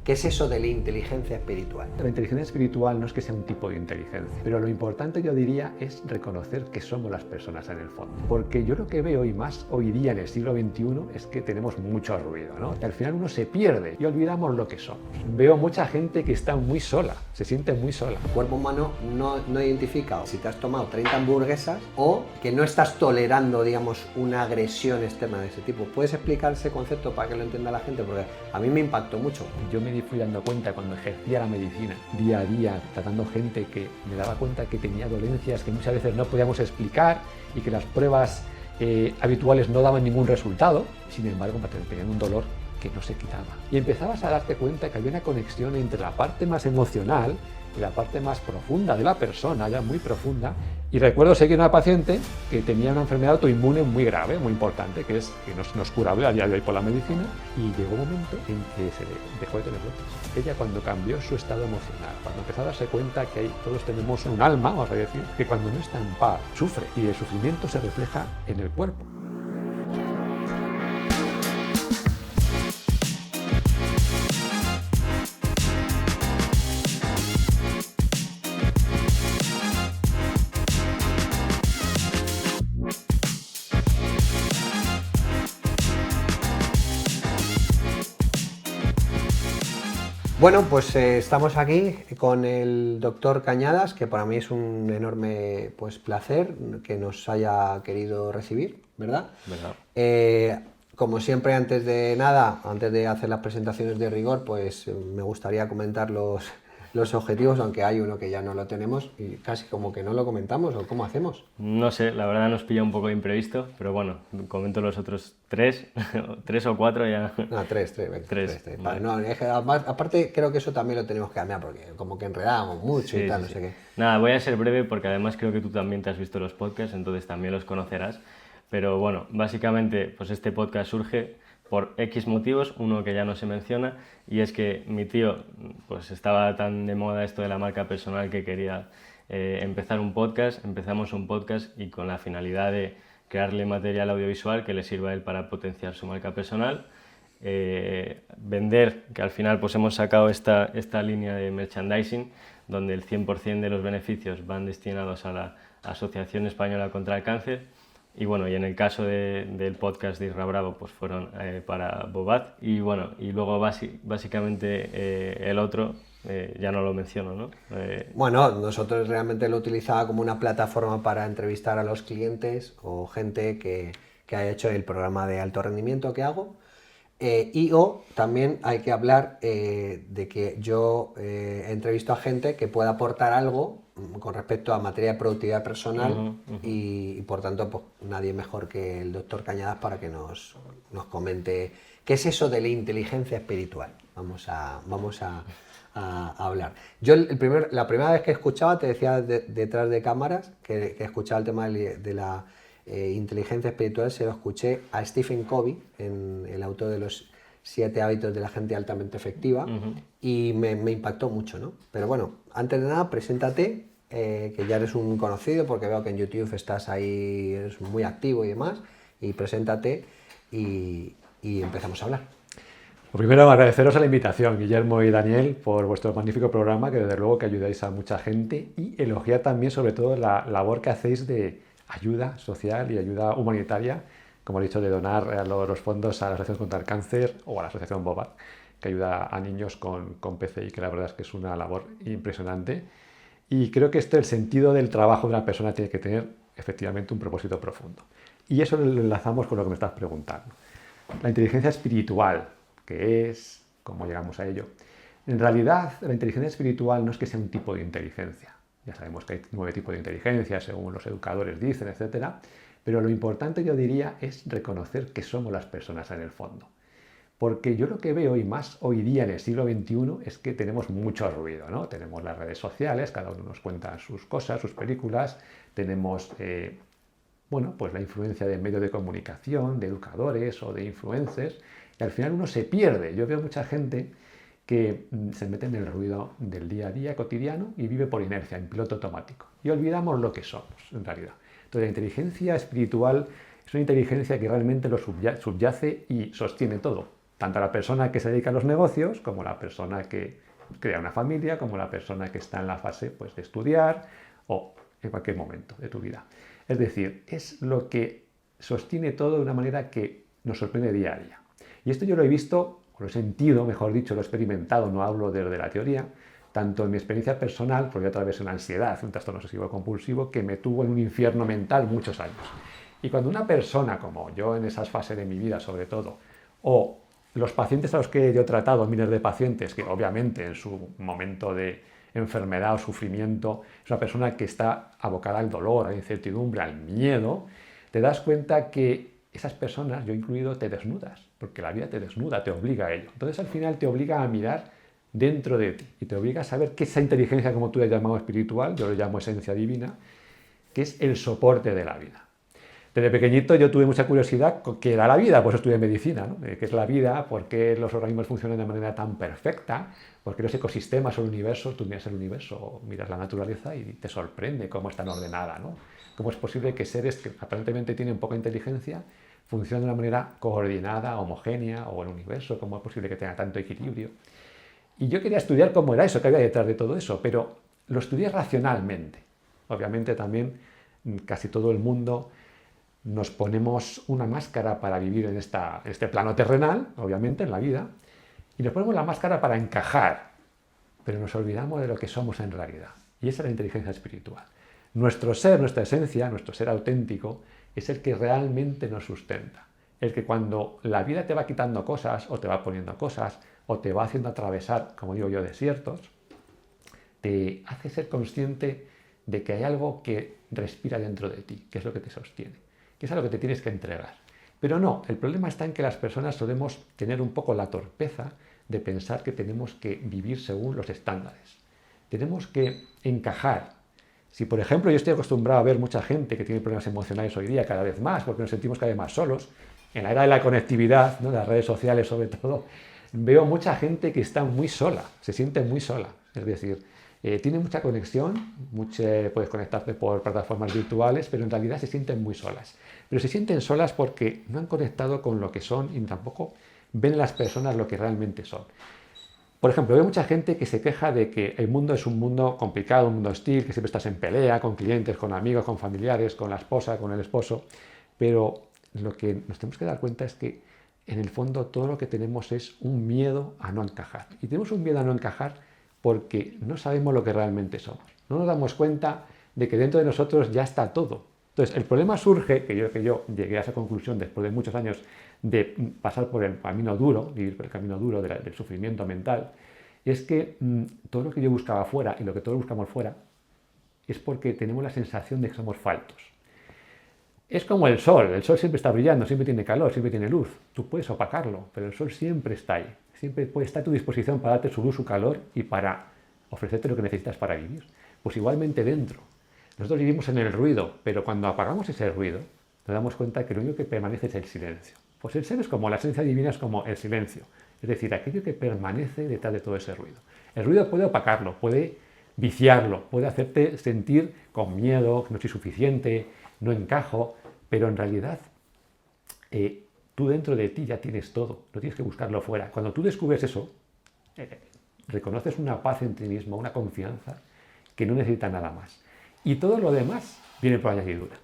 ¿Qué es eso de la inteligencia espiritual? La inteligencia espiritual no es que sea un tipo de inteligencia, pero lo importante, yo diría, es reconocer que somos las personas en el fondo. Porque yo lo que veo, y más hoy día en el siglo XXI, es que tenemos mucho ruido, ¿no? Y al final uno se pierde y olvidamos lo que somos. Veo mucha gente que está muy sola, se siente muy sola. El cuerpo humano no identifica si te has tomado 30 hamburguesas o que no estás tolerando, digamos, una agresión externa de ese tipo. ¿Puedes explicar ese concepto para que lo entienda la gente? Porque a mí me impactó mucho. Yo me fui dando cuenta cuando ejercía la medicina día a día, tratando gente, que me daba cuenta que tenía dolencias que muchas veces no podíamos explicar y que las pruebas habituales no daban ningún resultado. Sin embargo, tenían un dolor que no se quitaba. Y empezabas a darte cuenta que había una conexión entre la parte más emocional y la parte más profunda de la persona, ya muy profunda. Y recuerdo seguir a una paciente que tenía una enfermedad autoinmune muy grave, muy importante, que no es curable a día de hoy por la medicina, y llegó un momento en que se dejó de tener brotes. Ella, cuando cambió su estado emocional, cuando empezó a darse cuenta que todos tenemos un alma, vamos a decir, que cuando no está en paz sufre, y el sufrimiento se refleja en el cuerpo. Bueno, pues estamos aquí con el doctor Cañadas, que para mí es un enorme placer que nos haya querido recibir, ¿verdad? ¿Verdad? Como siempre, antes de hacer las presentaciones de rigor, pues me gustaría comentar los objetivos, aunque hay uno que ya no lo tenemos y casi como que no lo comentamos, ¿o cómo hacemos? No sé, la verdad nos pilla un poco de imprevisto, pero bueno, comento los otros tres o cuatro ya. No, tres, venga, Tres, tres. vale. No, aparte creo que eso también lo tenemos que cambiar porque como que enredamos mucho y tal, no sé qué. Nada, voy a ser breve porque además creo que tú también te has visto los podcasts, entonces también los conocerás. Pero bueno, básicamente pues este podcast surge por X motivos, uno que ya no se menciona, y es que mi tío pues estaba tan de moda esto de la marca personal que quería empezar un podcast. Empezamos un podcast y con la finalidad de crearle material audiovisual que le sirva a él para potenciar su marca personal, vender, que al final pues hemos sacado esta línea de merchandising donde el 100% de los beneficios van destinados a la Asociación Española contra el Cáncer. Y bueno, y en el caso del podcast de Isra Bravo, pues fueron para Bobat. Y bueno, y luego básicamente el otro, ya no lo menciono, ¿no? Bueno, nosotros realmente lo utilizaba como una plataforma para entrevistar a los clientes o gente que haya hecho el programa de alto rendimiento que hago. O también hay que hablar de que yo entrevisto a gente que pueda aportar algo con respecto a materia de productividad personal y por tanto pues nadie mejor que el doctor Cañadas para que nos comente qué es eso de la inteligencia espiritual. Vamos a hablar. Yo la primera vez que escuchaba, te decía detrás de cámaras, que escuchaba el tema de la inteligencia espiritual, se lo escuché a Stephen Covey, el autor de los 7 hábitos de la gente altamente efectiva, y me impactó mucho, ¿no? Pero bueno, antes de nada, preséntate, que ya eres un conocido, porque veo que en YouTube estás ahí, eres muy activo y demás, y preséntate y empezamos a hablar. Lo primero, agradeceros a la invitación, Guillermo y Daniel, por vuestro magnífico programa, que desde luego que ayudáis a mucha gente, y elogiar también sobre todo la labor que hacéis de ayuda social y ayuda humanitaria, como he dicho, de donar los fondos a la Asociación contra el Cáncer o a la Asociación Bobat, que ayuda a niños con PCI, que la verdad es que es una labor impresionante. Y creo que el sentido del trabajo de una persona tiene que tener efectivamente un propósito profundo. Y eso lo enlazamos con lo que me estás preguntando. La inteligencia espiritual, ¿qué es? ¿Cómo llegamos a ello? En realidad, la inteligencia espiritual no es que sea un tipo de inteligencia. Ya sabemos que hay 9 tipos de inteligencia, según los educadores dicen, etc. Pero lo importante, yo diría, es reconocer que somos las personas en el fondo. Porque yo lo que veo, y más hoy día en el siglo XXI, es que tenemos mucho ruido, ¿no? Tenemos las redes sociales, cada uno nos cuenta sus cosas, sus películas, tenemos pues la influencia de medios de comunicación, de educadores o de influencers, y al final uno se pierde. Yo veo mucha gente que se mete en el ruido del día a día cotidiano y vive por inercia, en piloto automático. Y olvidamos lo que somos, en realidad. Entonces, la inteligencia espiritual es una inteligencia que realmente lo subyace y sostiene todo. tanto la persona que se dedica a los negocios, como la persona que crea una familia, como la persona que está en la fase pues, de estudiar o en cualquier momento de tu vida. Es decir, es lo que sostiene todo de una manera que nos sorprende día a día. Y esto yo lo he visto, o lo he sentido, mejor dicho, lo he experimentado, no hablo de la teoría, tanto en mi experiencia personal, porque yo atravesé una ansiedad, un trastorno obsesivo compulsivo, que me tuvo en un infierno mental muchos años. Y cuando una persona, como yo en esas fases de mi vida sobre todo, o los pacientes a los que yo he tratado, miles de pacientes, que obviamente en su momento de enfermedad o sufrimiento es una persona que está abocada al dolor, a la incertidumbre, al miedo, te das cuenta que esas personas, yo incluido, te desnudas, porque la vida te desnuda, te obliga a ello. Entonces al final te obliga a mirar dentro de ti y te obliga a saber que esa inteligencia, como tú la has llamado espiritual, yo lo llamo esencia divina, que es el soporte de la vida. Desde pequeñito yo tuve mucha curiosidad con qué era la vida, pues estudié medicina, ¿no? ¿Qué es la vida? ¿Por qué los organismos funcionan de manera tan perfecta? ¿Por qué los ecosistemas o el universo? Tú miras el universo, miras la naturaleza y te sorprende cómo es tan ordenada, ¿no? ¿Cómo es posible que seres que aparentemente tienen poca inteligencia funcionen de una manera coordinada, homogénea, o el universo? ¿Cómo es posible que tenga tanto equilibrio? Y yo quería estudiar cómo era eso, qué había detrás de todo eso, pero lo estudié racionalmente. Obviamente también casi todo el mundo nos ponemos una máscara para vivir en este plano terrenal, obviamente, en la vida, y nos ponemos la máscara para encajar, pero nos olvidamos de lo que somos en realidad. Y esa es la inteligencia espiritual. Nuestro ser, nuestra esencia, nuestro ser auténtico, es el que realmente nos sustenta. El que cuando la vida te va quitando cosas, o te va poniendo cosas, o te va haciendo atravesar, como digo yo, desiertos, te hace ser consciente de que hay algo que respira dentro de ti, que es lo que te sostiene, que es a lo que te tienes que entregar. Pero no, el problema está en que las personas solemos tener un poco la torpeza de pensar que tenemos que vivir según los estándares. Tenemos que encajar. Si, por ejemplo, yo estoy acostumbrado a ver mucha gente que tiene problemas emocionales hoy día cada vez más, porque nos sentimos cada vez más solos, en la era de la conectividad, ¿no?, de las redes sociales sobre todo, veo mucha gente que está muy sola, se siente muy sola. Es decir, tiene mucha conexión, puedes conectarte por plataformas virtuales, pero en realidad se sienten muy solas. Pero se sienten solas porque no han conectado con lo que son y tampoco ven en las personas lo que realmente son. Por ejemplo, veo mucha gente que se queja de que el mundo es un mundo complicado, un mundo hostil, que siempre estás en pelea con clientes, con amigos, con familiares, con la esposa, con el esposo, pero lo que nos tenemos que dar cuenta es que en el fondo todo lo que tenemos es un miedo a no encajar. Y tenemos un miedo a no encajar porque no sabemos lo que realmente somos. No nos damos cuenta de que dentro de nosotros ya está todo. Entonces, el problema surge, que yo llegué a esa conclusión después de muchos años de pasar por el camino duro, vivir por el camino duro del sufrimiento mental, es que todo lo que yo buscaba fuera y lo que todos buscamos fuera es porque tenemos la sensación de que somos faltos. Es como el sol siempre está brillando, siempre tiene calor, siempre tiene luz. Tú puedes opacarlo, pero el sol siempre está ahí. Siempre puede estar a tu disposición para darte su luz, su calor y para ofrecerte lo que necesitas para vivir. Pues igualmente dentro. Nosotros vivimos en el ruido, pero cuando apagamos ese ruido, nos damos cuenta que lo único que permanece es el silencio. Pues el ser es como, la esencia divina es como el silencio. Es decir, aquello que permanece detrás de todo ese ruido. El ruido puede opacarlo, puede viciarlo, puede hacerte sentir con miedo, que no soy suficiente, no encajo, pero en realidad tú dentro de ti ya tienes todo, no tienes que buscarlo fuera. Cuando tú descubres eso, reconoces una paz en ti mismo, una confianza que no necesita nada más. Y todo lo demás viene por añadidura.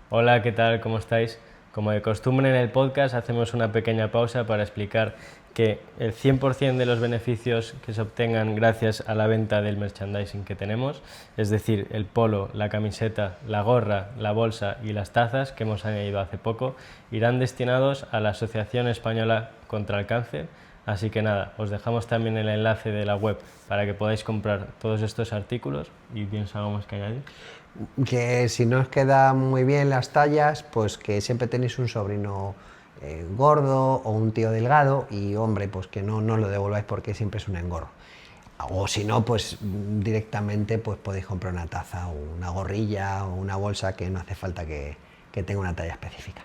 Hola, ¿qué tal? ¿Cómo estáis? Como de costumbre en el podcast hacemos una pequeña pausa para explicar que el 100% de los beneficios que se obtengan gracias a la venta del merchandising que tenemos, es decir, el polo, la camiseta, la gorra, la bolsa y las tazas que hemos añadido hace poco, irán destinados a la Asociación Española contra el Cáncer. Así que nada, os dejamos también el enlace de la web para que podáis comprar todos estos artículos. ¿Y tienes algo más que añadir? Que si no os quedan muy bien las tallas, pues que siempre tenéis un sobrino gordo o un tío delgado y hombre, pues que no lo devolváis porque siempre es un engorro. O si no, pues directamente pues podéis comprar una taza o una gorrilla o una bolsa, que no hace falta que tenga una talla específica.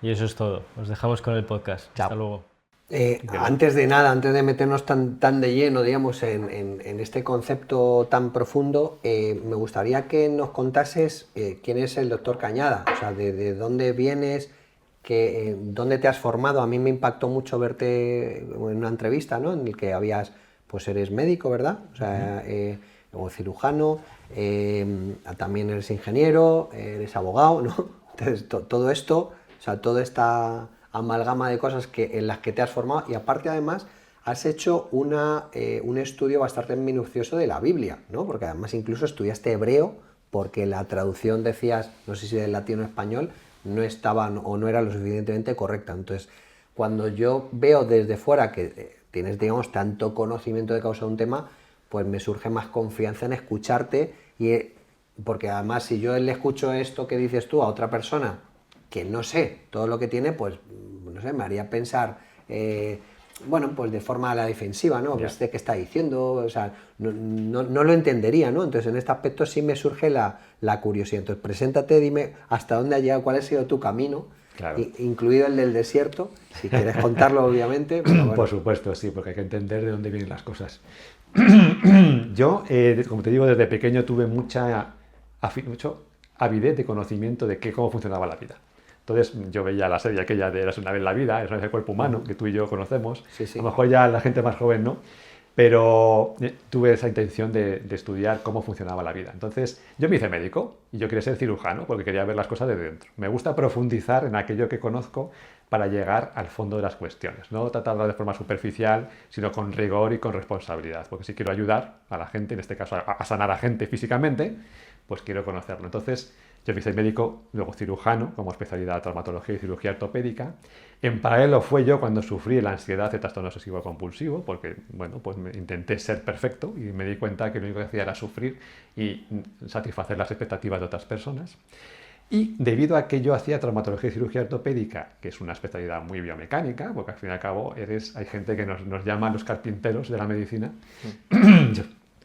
Y eso es todo. Os dejamos con el podcast. Chao. Hasta luego. Antes de meternos tan de lleno, digamos, en este concepto tan profundo, me gustaría que nos contases quién es el doctor Cañada, o sea, de dónde vienes, dónde te has formado. A mí me impactó mucho verte en una entrevista, ¿no? En el que pues eres médico, ¿verdad? O sea, o cirujano, también eres ingeniero, eres abogado, ¿no? Entonces, todo esto, o sea, toda esta amalgama de cosas en las que te has formado, y aparte además has hecho un estudio bastante minucioso de la Biblia, ¿no? Porque además incluso estudiaste hebreo, porque la traducción, decías, no sé si del latín o español, no estaba o no era lo suficientemente correcta. Entonces, cuando yo veo desde fuera que tienes, digamos, tanto conocimiento de causa de un tema, pues me surge más confianza en escucharte, porque además si yo le escucho esto que dices tú a otra persona que no sé todo lo que tiene, pues no sé, me haría pensar, bueno, pues de forma a la defensiva, ¿no? Ya. ¿Qué está diciendo? O sea, no lo entendería, ¿no? Entonces en este aspecto sí me surge la curiosidad. Entonces preséntate, dime hasta dónde has llegado, cuál ha sido tu camino, Claro. incluido el del desierto, si quieres contarlo, obviamente. Pero bueno. Por supuesto, sí, porque hay que entender de dónde vienen las cosas. Yo, como te digo, desde pequeño tuve mucha avidez de conocimiento de cómo funcionaba la vida. Entonces yo veía la serie aquella de Eras una vez la vida, es el cuerpo humano, que tú y yo conocemos. Sí, sí. A lo mejor ya la gente más joven no, pero tuve esa intención de estudiar cómo funcionaba la vida. Entonces yo me hice médico y yo quería ser cirujano porque quería ver las cosas de dentro. Me gusta profundizar en aquello que conozco para llegar al fondo de las cuestiones. No tratarlo de forma superficial, sino con rigor y con responsabilidad. Porque si quiero ayudar a la gente, en este caso a sanar a gente físicamente, pues quiero conocerlo. Entonces yo me hice médico, luego cirujano, como especialidad traumatología y cirugía ortopédica. En paralelo fue yo cuando sufrí la ansiedad de trastorno obsesivo compulsivo, porque bueno, pues intenté ser perfecto y me di cuenta que lo único que hacía era sufrir y satisfacer las expectativas de otras personas. Y debido a que yo hacía traumatología y cirugía ortopédica, que es una especialidad muy biomecánica, porque al fin y al cabo hay gente que nos llama los carpinteros de la medicina, yo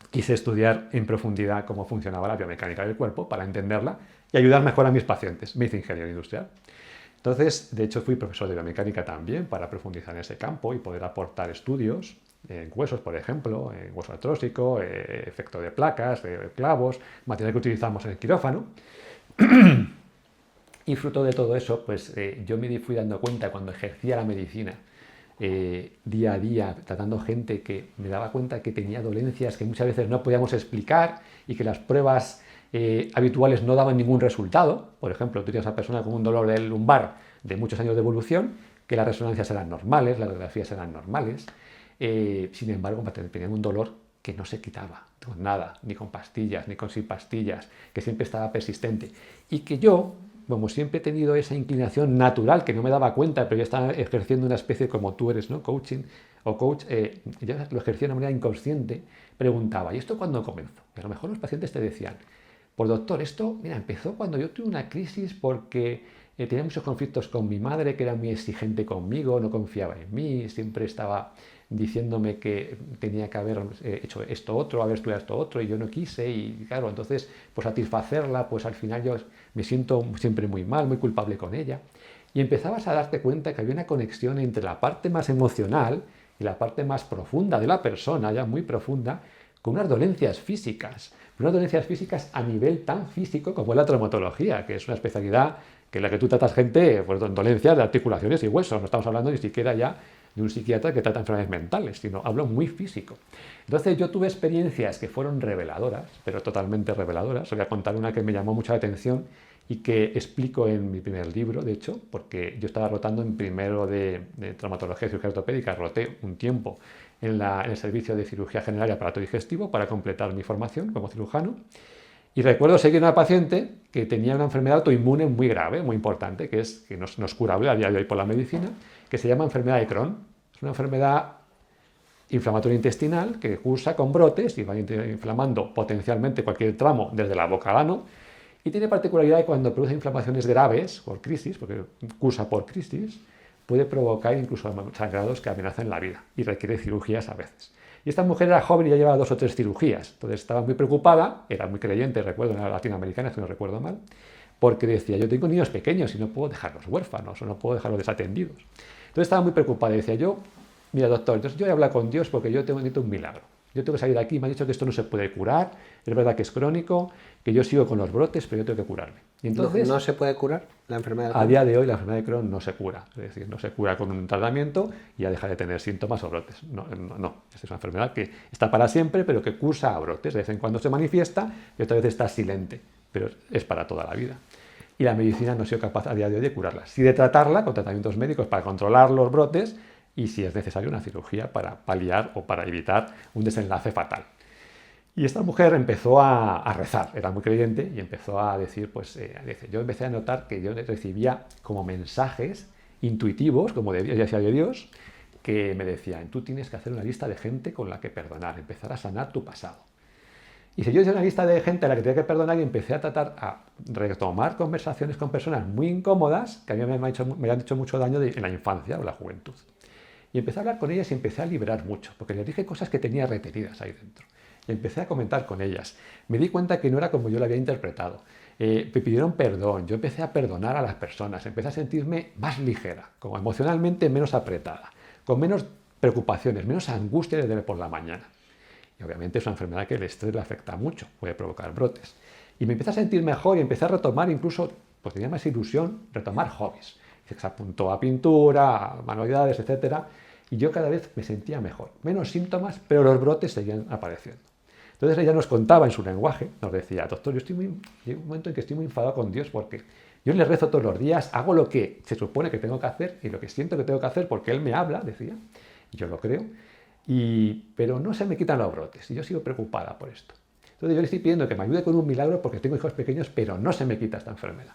quise estudiar en profundidad cómo funcionaba la biomecánica del cuerpo para entenderla y ayudar mejor a mis pacientes. Me hice ingeniero industrial. Entonces, de hecho, fui profesor de biomecánica también para profundizar en ese campo y poder aportar estudios en huesos, por ejemplo, en hueso artrósico, efecto de placas, clavos, material que utilizamos en el quirófano. Y fruto de todo eso, pues yo me fui dando cuenta cuando ejercía la medicina, día a día, tratando gente que me daba cuenta que tenía dolencias que muchas veces no podíamos explicar y que las pruebas habituales no daban ningún resultado. Por ejemplo, tú tienes a una persona con un dolor del lumbar de muchos años de evolución, que las resonancias eran normales, las radiografías eran normales, sin embargo tenían un dolor que no se quitaba con nada, ni con pastillas, ni con sin pastillas, que siempre estaba persistente. Y que yo, como siempre he tenido esa inclinación natural, que no me daba cuenta, pero yo estaba ejerciendo una especie como tú eres, ¿no? Coaching o coach, yo lo ejercía de una manera inconsciente, preguntaba, ¿y esto cuándo comenzó? Y a lo mejor los pacientes te decían, pues doctor, esto, mira, empezó cuando yo tuve una crisis porque tenía muchos conflictos con mi madre, que era muy exigente conmigo, no confiaba en mí, siempre estaba diciéndome que tenía que haber hecho esto otro, haber estudiado esto otro, y yo no quise, y claro, entonces, por satisfacerla, pues al final yo me siento siempre muy mal, muy culpable con ella. Y empezabas a darte cuenta que había una conexión entre la parte más emocional y la parte más profunda de la persona, ya muy profunda, con unas dolencias físicas a nivel tan físico como es la traumatología, que es una especialidad que en la que tú tratas gente, pues dolencias de articulaciones y huesos, no estamos hablando ni siquiera ya de un psiquiatra que trata enfermedades mentales, sino hablo muy físico. Entonces yo tuve experiencias que fueron reveladoras, pero totalmente reveladoras. Os voy a contar una que me llamó mucho la atención y que explico en mi primer libro, de hecho, porque yo estaba rotando en primero de traumatología y cirugía ortopédica, roté un tiempo en el servicio de cirugía general y aparato digestivo para completar mi formación como cirujano. Y recuerdo seguir a una paciente que tenía una enfermedad autoinmune muy grave, muy importante, que no es curable a día de hoy por la medicina, que se llama enfermedad de Crohn. Es una enfermedad inflamatoria intestinal que cursa con brotes y va inflamando potencialmente cualquier tramo desde la boca al ano. Y tiene particularidad que cuando produce inflamaciones graves por crisis, porque cursa por crisis, puede provocar incluso sangrados que amenazan la vida y requiere cirugías a veces. Y esta mujer era joven y ya llevaba 2 o 3 cirugías, entonces estaba muy preocupada, era muy creyente, recuerdo, en la latinoamericana, si no recuerdo mal, porque decía, yo tengo niños pequeños y no puedo dejarlos huérfanos o no puedo dejarlos desatendidos. Entonces estaba muy preocupada y decía, mira doctor, entonces yo voy a hablar con Dios porque yo necesito un milagro. Yo tengo que salir de aquí, me han dicho que esto no se puede curar, es verdad que es crónico, que yo sigo con los brotes, pero yo tengo que curarme. Y entonces, ¿No se puede curar la enfermedad de a Crohn? día de hoy la enfermedad de Crohn no se cura, es decir, no se cura con un tratamiento y ya deja de tener síntomas o brotes. No, esta es una enfermedad que está para siempre, pero que cursa a brotes. De vez en cuando se manifiesta y otra vez está silente, pero es para toda la vida. Y la medicina no ha sido capaz a día de hoy de curarla, sí de tratarla con tratamientos médicos para controlar los brotes y si es necesario una cirugía para paliar o para evitar un desenlace fatal. Y esta mujer empezó a rezar, era muy creyente y empezó a decir, yo empecé a notar que yo recibía como mensajes intuitivos, como de Dios, que me decían, tú tienes que hacer una lista de gente con la que perdonar, empezar a sanar tu pasado. Y si yo hice una lista de gente a la que tenía que perdonar y empecé a tratar a retomar conversaciones con personas muy incómodas que a mí me habían hecho mucho daño en la infancia o la juventud. Y empecé a hablar con ellas y empecé a liberar mucho, porque les dije cosas que tenía retenidas ahí dentro. Y empecé a comentar con ellas. Me di cuenta que no era como yo lo había interpretado. Me pidieron perdón, yo empecé a perdonar a las personas, empecé a sentirme más ligera, como emocionalmente menos apretada, con menos preocupaciones, menos angustia de por la mañana. Y obviamente es una enfermedad que el estrés le afecta mucho, puede provocar brotes. Y me empecé a sentir mejor y empecé a retomar incluso, pues tenía más ilusión, retomar hobbies. Se apuntó a pintura, a manualidades, etc. Y yo cada vez me sentía mejor. Menos síntomas, pero los brotes seguían apareciendo. Entonces ella nos contaba en su lenguaje, nos decía, doctor, llega un momento en que estoy muy enfadado con Dios porque yo le rezo todos los días, hago lo que se supone que tengo que hacer y lo que siento que tengo que hacer porque Él me habla, decía, y yo lo creo, pero no se me quitan los brotes y yo sigo preocupada por esto. Entonces yo le estoy pidiendo que me ayude con un milagro porque tengo hijos pequeños, pero no se me quita esta enfermedad.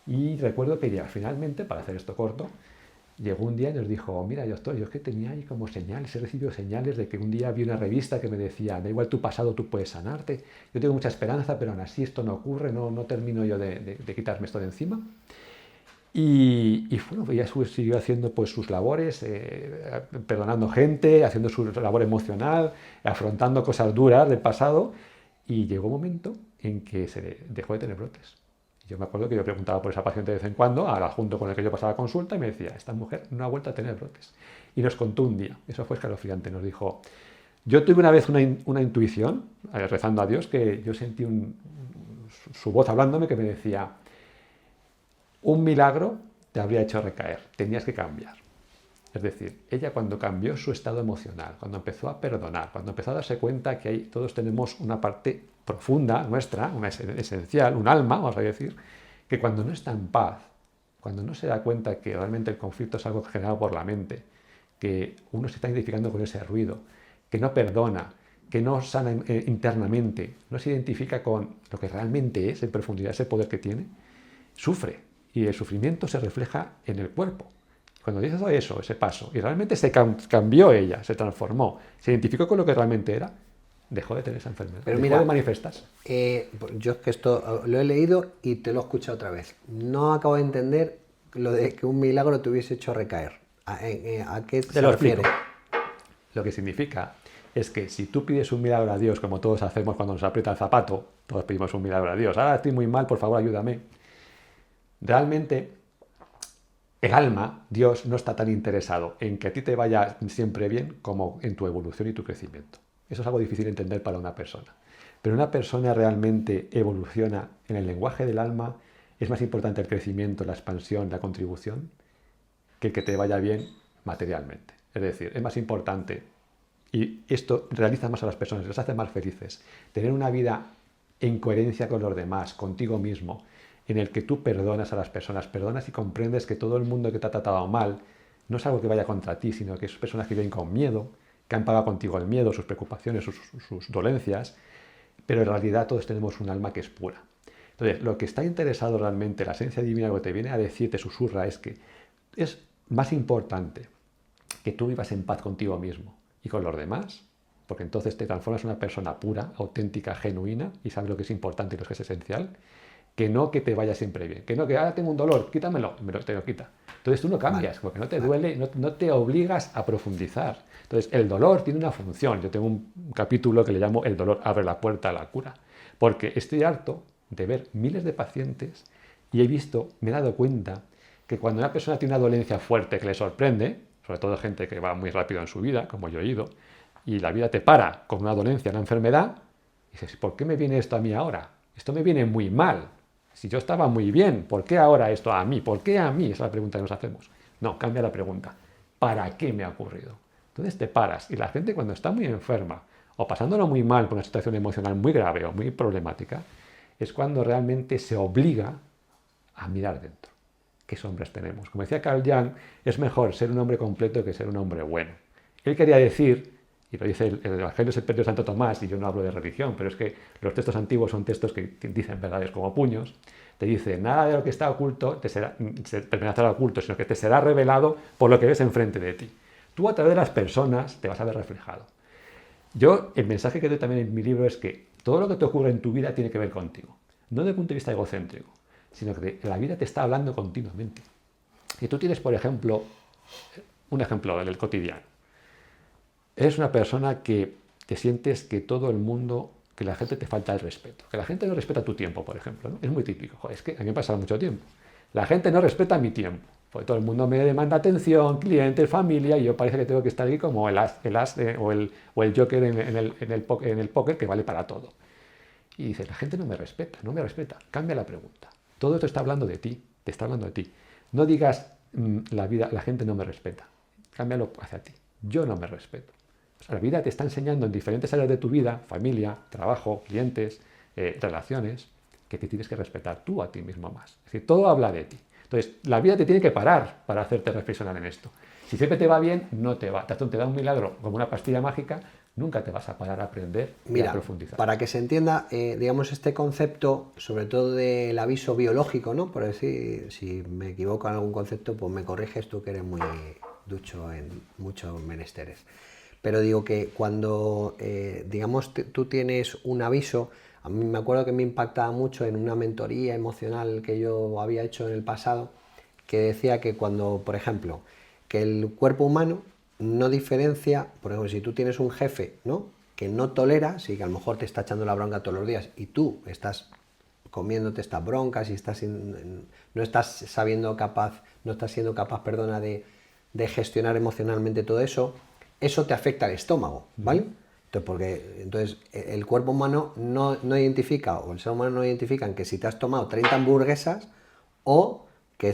Y recuerdo que ya finalmente, para hacer esto corto, llegó un día y nos dijo, mira, doctor, yo es que tenía ahí como señales, he recibido señales de que un día vi una revista que me decía, da igual tu pasado, tú puedes sanarte. Yo tengo mucha esperanza, pero aún así esto no ocurre, no termino yo de quitarme esto de encima. Y bueno, ella siguió haciendo pues sus labores, perdonando gente, haciendo su labor emocional, afrontando cosas duras del pasado, y llegó un momento en que se dejó de tener brotes. Yo me acuerdo que yo preguntaba por esa paciente de vez en cuando, al adjunto con el que yo pasaba consulta, y me decía, esta mujer no ha vuelto a tener brotes. Y nos contó un día, eso fue escalofriante, nos dijo, yo tuve una vez una intuición, rezando a Dios, que yo sentí su voz hablándome que me decía, un milagro te habría hecho recaer, tenías que cambiar. Es decir, ella cuando cambió su estado emocional, cuando empezó a perdonar, cuando empezó a darse cuenta que todos tenemos una parte profunda nuestra, una esencial, un alma, vamos a decir, que cuando no está en paz, cuando no se da cuenta que realmente el conflicto es algo generado por la mente, que uno se está identificando con ese ruido, que no perdona, que no sana internamente, no se identifica con lo que realmente es en profundidad, ese poder que tiene, sufre. Y el sufrimiento se refleja en el cuerpo. Cuando hizo eso, ese paso, y realmente se cambió ella, se transformó, se identificó con lo que realmente era, dejó de tener esa enfermedad, pero dejó mira, de manifestarse. Yo es que esto lo he leído y te lo he escuchado otra vez. No acabo de entender lo de que un milagro te hubiese hecho recaer. ¿A qué se refiere? Lo que significa es que si tú pides un milagro a Dios, como todos hacemos cuando nos aprieta el zapato, todos pedimos un milagro a Dios, ahora estoy muy mal, por favor ayúdame. Realmente el alma, Dios, no está tan interesado en que a ti te vaya siempre bien como en tu evolución y tu crecimiento. Eso es algo difícil de entender para una persona. Pero una persona realmente evoluciona en el lenguaje del alma, es más importante el crecimiento, la expansión, la contribución, que el que te vaya bien materialmente. Es decir, es más importante, y esto realiza más a las personas, les hace más felices, tener una vida en coherencia con los demás, contigo mismo, en el que tú perdonas a las personas, perdonas y comprendes que todo el mundo que te ha tratado mal no es algo que vaya contra ti, sino que son personas que viven con miedo, que han pagado contigo el miedo, sus preocupaciones, sus dolencias, pero en realidad todos tenemos un alma que es pura. Entonces, lo que está interesado realmente, la esencia divina, lo que te viene a decir, te susurra, es que es más importante que tú vivas en paz contigo mismo y con los demás, porque entonces te transformas en una persona pura, auténtica, genuina, y sabes lo que es importante y lo que es esencial, que no que te vaya siempre bien, que no que ahora tengo un dolor, quítamelo, te lo quita. Entonces tú no cambias, porque no te duele, no te obligas a profundizar. Entonces el dolor tiene una función. Yo tengo un capítulo que le llamo El dolor abre la puerta a la cura, porque estoy harto de ver miles de pacientes y me he dado cuenta que cuando una persona tiene una dolencia fuerte que le sorprende, sobre todo gente que va muy rápido en su vida, como yo he ido, y la vida te para con una dolencia, una enfermedad, y dices, ¿por qué me viene esto a mí ahora? Esto me viene muy mal. Si yo estaba muy bien, ¿por qué ahora esto a mí? ¿Por qué a mí? Esa es la pregunta que nos hacemos. No, cambia la pregunta. ¿Para qué me ha ocurrido? Entonces te paras. Y la gente cuando está muy enferma o pasándolo muy mal por una situación emocional muy grave o muy problemática, es cuando realmente se obliga a mirar dentro. ¿Qué sombras tenemos? Como decía Carl Jung, es mejor ser un hombre completo que ser un hombre bueno. Él quería decir, y lo dice el Evangelio es el Pedro de Santo Tomás, y yo no hablo de religión, pero es que los textos antiguos son textos que dicen verdades como puños, te dice, nada de lo que está oculto te permanecerá oculto, sino que te será revelado por lo que ves enfrente de ti. Tú a través de las personas te vas a ver reflejado. Yo, el mensaje que doy también en mi libro es que todo lo que te ocurre en tu vida tiene que ver contigo. No desde el punto de vista egocéntrico, sino que la vida te está hablando continuamente. Si tú tienes, por ejemplo, un ejemplo del cotidiano. Eres una persona que te sientes que todo el mundo, que la gente te falta el respeto. Que la gente no respeta tu tiempo, por ejemplo, ¿no? Es muy típico. Joder, es que a mí me pasa mucho tiempo. La gente no respeta mi tiempo. Porque todo el mundo me demanda atención, clientes, familia, y yo parece que tengo que estar aquí como el as o el joker en el póker que vale para todo. Y dices, la gente no me respeta, no me respeta. Cambia la pregunta. Todo esto está hablando de ti, te está hablando de ti. No digas, la gente no me respeta. Cámbialo hacia ti. Yo no me respeto. O sea, la vida te está enseñando en diferentes áreas de tu vida, familia, trabajo, clientes, relaciones, que te tienes que respetar tú a ti mismo más. Es decir, todo habla de ti. Entonces, la vida te tiene que parar para hacerte reflexionar en esto. Si siempre te va bien, no te va. Te da un milagro como una pastilla mágica, nunca te vas a parar a aprender y a profundizar. Para que se entienda, digamos, este concepto, sobre todo del aviso biológico, ¿no? Por decir, si me equivoco en algún concepto, pues me corriges tú que eres muy ducho en muchos menesteres. Pero digo que cuando, digamos, tú tienes un aviso, a mí me acuerdo que me impactaba mucho en una mentoría emocional que yo había hecho en el pasado, que decía que cuando, por ejemplo, que el cuerpo humano no diferencia, por ejemplo, si tú tienes un jefe, ¿no?, que no tolera, sí, que a lo mejor te está echando la bronca todos los días y tú estás comiéndote estas broncas y no estás siendo capaz, perdona, de gestionar emocionalmente todo eso, eso te afecta al estómago, ¿vale? Entonces, el cuerpo humano no identifica, o el ser humano no identifica que si te has tomado 30 hamburguesas o que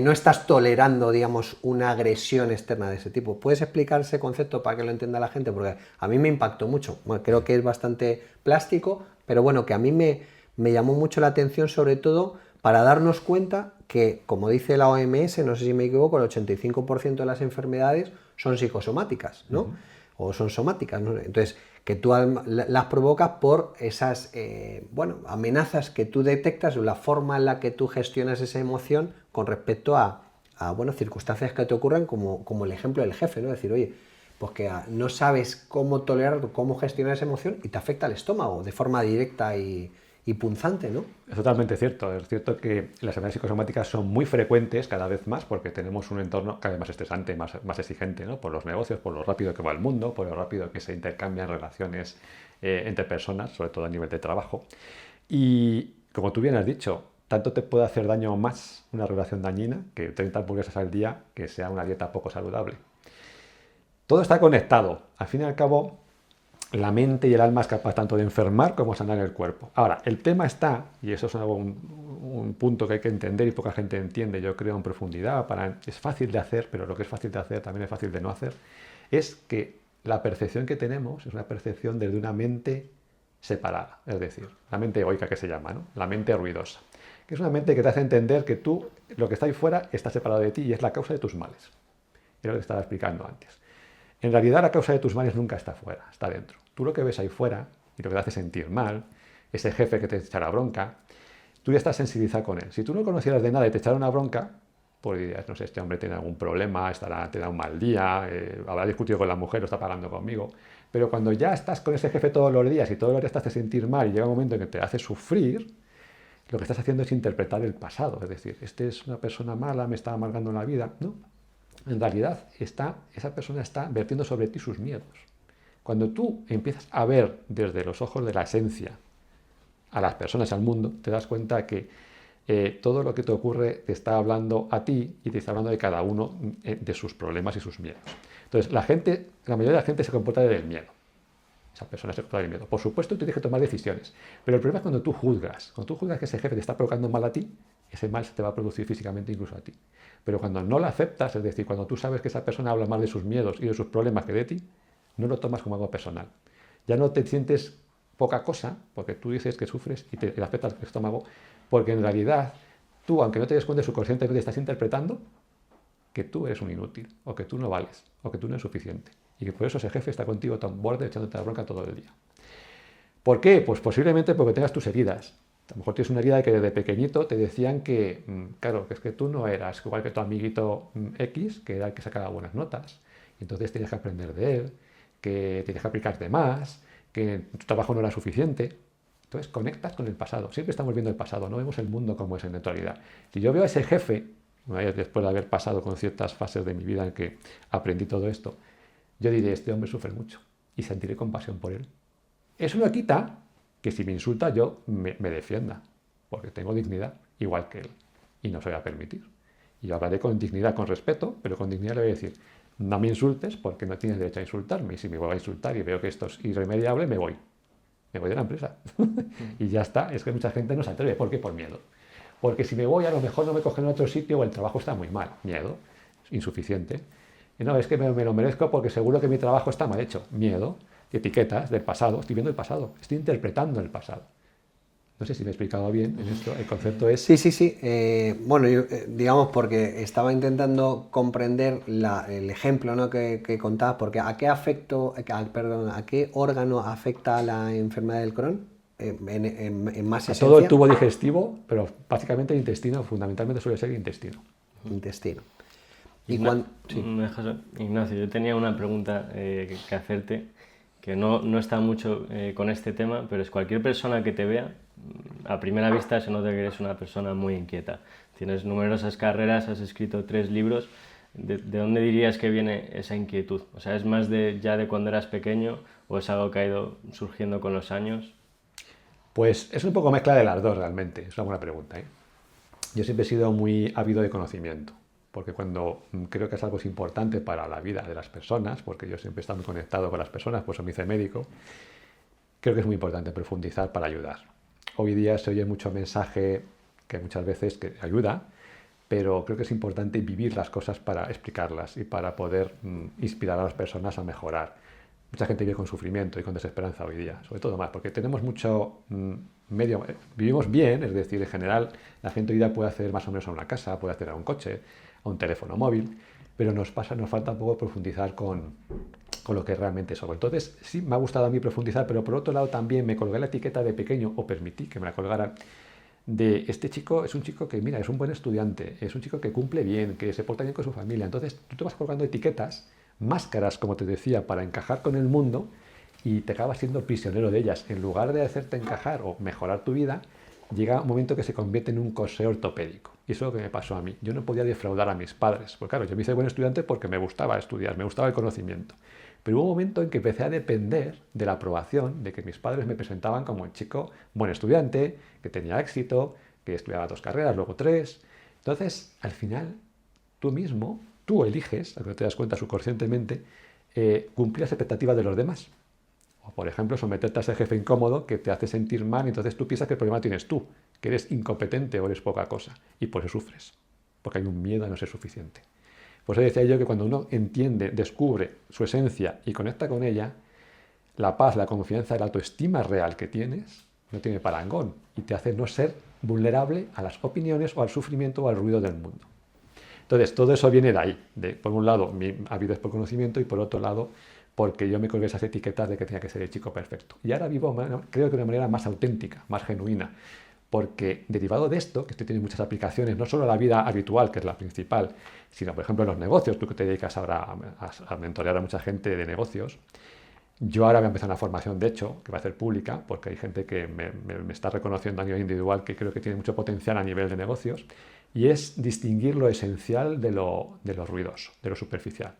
no estás tolerando, digamos, una agresión externa de ese tipo. ¿Puedes explicar ese concepto para que lo entienda la gente? Porque a mí me impactó mucho. Bueno, creo que es bastante plástico, pero bueno, que a mí me llamó mucho la atención, sobre todo para darnos cuenta que, como dice la OMS, no sé si me equivoco, el 85% de las enfermedades son psicosomáticas, ¿no? O son somáticas, ¿no? Entonces, que tú las provocas por esas amenazas que tú detectas, la forma en la que tú gestionas esa emoción con respecto a circunstancias que te ocurren, como el ejemplo del jefe, ¿no? Es decir, oye, pues que no sabes cómo tolerar, cómo gestionar esa emoción y te afecta al estómago de forma directa y punzante, ¿no? Es totalmente cierto. Es cierto que las enfermedades psicosomáticas son muy frecuentes cada vez más porque tenemos un entorno cada vez más estresante, más exigente, ¿no? Por los negocios, por lo rápido que va el mundo, por lo rápido que se intercambian relaciones entre personas, sobre todo a nivel de trabajo. Y como tú bien has dicho, tanto te puede hacer daño o más una relación dañina que 30 hamburguesas al día que sea una dieta poco saludable. Todo está conectado. Al fin y al cabo, la mente y el alma es capaz tanto de enfermar como de sanar el cuerpo. Ahora, el tema está, y eso es un punto que hay que entender y poca gente entiende, yo creo, en profundidad, es fácil de hacer, pero lo que es fácil de hacer también es fácil de no hacer, es que la percepción que tenemos es una percepción desde una mente separada, es decir, la mente egoica que se llama, ¿no? La mente ruidosa, que es una mente que te hace entender que tú, lo que está ahí fuera, está separado de ti y es la causa de tus males. Es lo que estaba explicando antes. En realidad la causa de tus males nunca está fuera, está dentro. Tú lo que ves ahí fuera y lo que te hace sentir mal, ese jefe que te echa la bronca, tú ya estás sensibilizado con él. Si tú no conocieras de nada y te echara una bronca, pues dirías, no sé, este hombre tiene algún problema, te da un mal día, habrá discutido con la mujer, lo está pagando conmigo. Pero cuando ya estás con ese jefe todos los días y todos los días te hace sentir mal y llega un momento en que te hace sufrir, lo que estás haciendo es interpretar el pasado. Es decir, este es una persona mala, me está amargando la vida. No. En realidad, esa persona está vertiendo sobre ti sus miedos. Cuando tú empiezas a ver desde los ojos de la esencia a las personas, al mundo, te das cuenta que todo lo que te ocurre te está hablando a ti y te está hablando de cada uno de sus problemas y sus miedos. Entonces, la mayoría de la gente se comporta desde el miedo. Esa persona se comporta desde el miedo. Por supuesto, tú tienes que tomar decisiones, pero el problema es cuando tú juzgas que ese jefe te está provocando mal a ti, ese mal se te va a producir físicamente incluso a ti. Pero cuando no lo aceptas, es decir, cuando tú sabes que esa persona habla más de sus miedos y de sus problemas que de ti, no lo tomas como algo personal. Ya no te sientes poca cosa, porque tú dices que sufres y te afecta al estómago, porque en realidad tú, aunque no te des cuenta, subconscientemente estás interpretando que tú eres un inútil, o que tú no vales, o que tú no eres suficiente. Y que por eso ese jefe está contigo tan borde echándote la bronca todo el día. ¿Por qué? Pues posiblemente porque tengas tus heridas. A lo mejor tienes una herida que desde pequeñito te decían que, claro, que es que tú no eras igual que tu amiguito X, que era el que sacaba buenas notas. Y entonces tenías que aprender de él, que tenías que aplicarte más, que tu trabajo no era suficiente. Entonces conectas con el pasado. Siempre estamos viendo el pasado, no vemos el mundo como es en la actualidad. Si yo veo a ese jefe, después de haber pasado con ciertas fases de mi vida en que aprendí todo esto, yo diré, este hombre sufre mucho y sentiré compasión por él. Eso no quita que si me insulta yo me defienda, porque tengo dignidad, igual que él, y no se lo voy a permitir. Y yo hablaré con dignidad, con respeto, pero con dignidad le voy a decir, no me insultes porque no tienes derecho a insultarme, y si me voy a insultar y veo que esto es irremediable, me voy de la empresa. Y ya está, es que mucha gente no se atreve. ¿Por qué? Por miedo. Porque si me voy, a lo mejor no me cogen en otro sitio o el trabajo está muy mal. Miedo, insuficiente. Y no, es que me lo merezco porque seguro que mi trabajo está mal hecho. Miedo, etiquetas del pasado. Estoy viendo el pasado, estoy interpretando el pasado. No sé si me he explicado bien en esto. El concepto es... Sí. Bueno, yo, digamos, porque estaba intentando comprender el ejemplo, ¿no? que contabas, porque ¿a qué órgano afecta la enfermedad del Crohn? En más a esencia. todo el tubo digestivo, pero básicamente el intestino, fundamentalmente suele ser el intestino. Intestino. Ignacio, yo tenía una pregunta que hacerte, que no está mucho con este tema, pero es cualquier persona que te vea, a primera vista se nota que eres una persona muy inquieta. Tienes numerosas carreras, has escrito 3 libros. ¿De dónde dirías que viene esa inquietud? O sea, ¿es más ya de cuando eras pequeño o es algo que ha ido surgiendo con los años? Pues es un poco mezcla de las dos realmente, es una buena pregunta, ¿eh? Yo siempre he sido muy ávido de conocimiento, porque cuando creo que es algo importante para la vida de las personas, porque yo siempre he estado muy conectado con las personas, por eso me hice médico, creo que es muy importante profundizar para ayudar. Hoy día se oye mucho mensaje que muchas veces que ayuda, pero creo que es importante vivir las cosas para explicarlas y para poder inspirar a las personas a mejorar. Mucha gente vive con sufrimiento y con desesperanza hoy día, sobre todo más, porque tenemos mucho vivimos bien, es decir, en general la gente hoy día puede hacer más o menos a una casa, puede hacer a un coche, a un teléfono móvil, pero nos falta un poco profundizar con lo que realmente somos. Entonces sí me ha gustado a mí profundizar, pero por otro lado también me colgué la etiqueta de pequeño, o permití que me la colgaran, de este chico es un chico que, mira, es un buen estudiante, es un chico que cumple bien, que se porta bien con su familia. Entonces tú te vas colgando etiquetas, máscaras, como te decía, para encajar con el mundo y te acabas siendo prisionero de ellas. En lugar de hacerte encajar o mejorar tu vida, llega un momento que se convierte en un corsé ortopédico. Y eso es lo que me pasó a mí. Yo no podía defraudar a mis padres. Porque claro, yo me hice buen estudiante porque me gustaba estudiar, me gustaba el conocimiento. Pero hubo un momento en que empecé a depender de la aprobación, de que mis padres me presentaban como un chico buen estudiante, que tenía éxito, que estudiaba 2 carreras, luego 3. Entonces, al final, tú eliges, a que no te das cuenta subconscientemente, cumplir las expectativas de los demás. O, por ejemplo, someterte a ese jefe incómodo que te hace sentir mal, y entonces tú piensas que el problema tienes tú, que eres incompetente o eres poca cosa, y por eso sufres, porque hay un miedo a no ser suficiente. Por eso decía yo que cuando uno entiende, descubre su esencia y conecta con ella, la paz, la confianza, la autoestima real que tienes, no tiene parangón, y te hace no ser vulnerable a las opiniones o al sufrimiento o al ruido del mundo. Entonces, todo eso viene de ahí, por un lado, mi avidez por conocimiento, y por otro lado, porque yo me colgué esas etiquetas de que tenía que ser el chico perfecto. Y ahora vivo, creo que de una manera más auténtica, más genuina, porque derivado de esto, que esto tiene muchas aplicaciones, no solo a la vida habitual, que es la principal, sino, por ejemplo, en los negocios. Tú que te dedicas ahora a mentorear a mucha gente de negocios. Yo ahora voy a empezar una formación, de hecho, que va a ser pública, porque hay gente que me está reconociendo a nivel individual que creo que tiene mucho potencial a nivel de negocios, y es distinguir lo esencial de lo ruidoso, de lo superficial.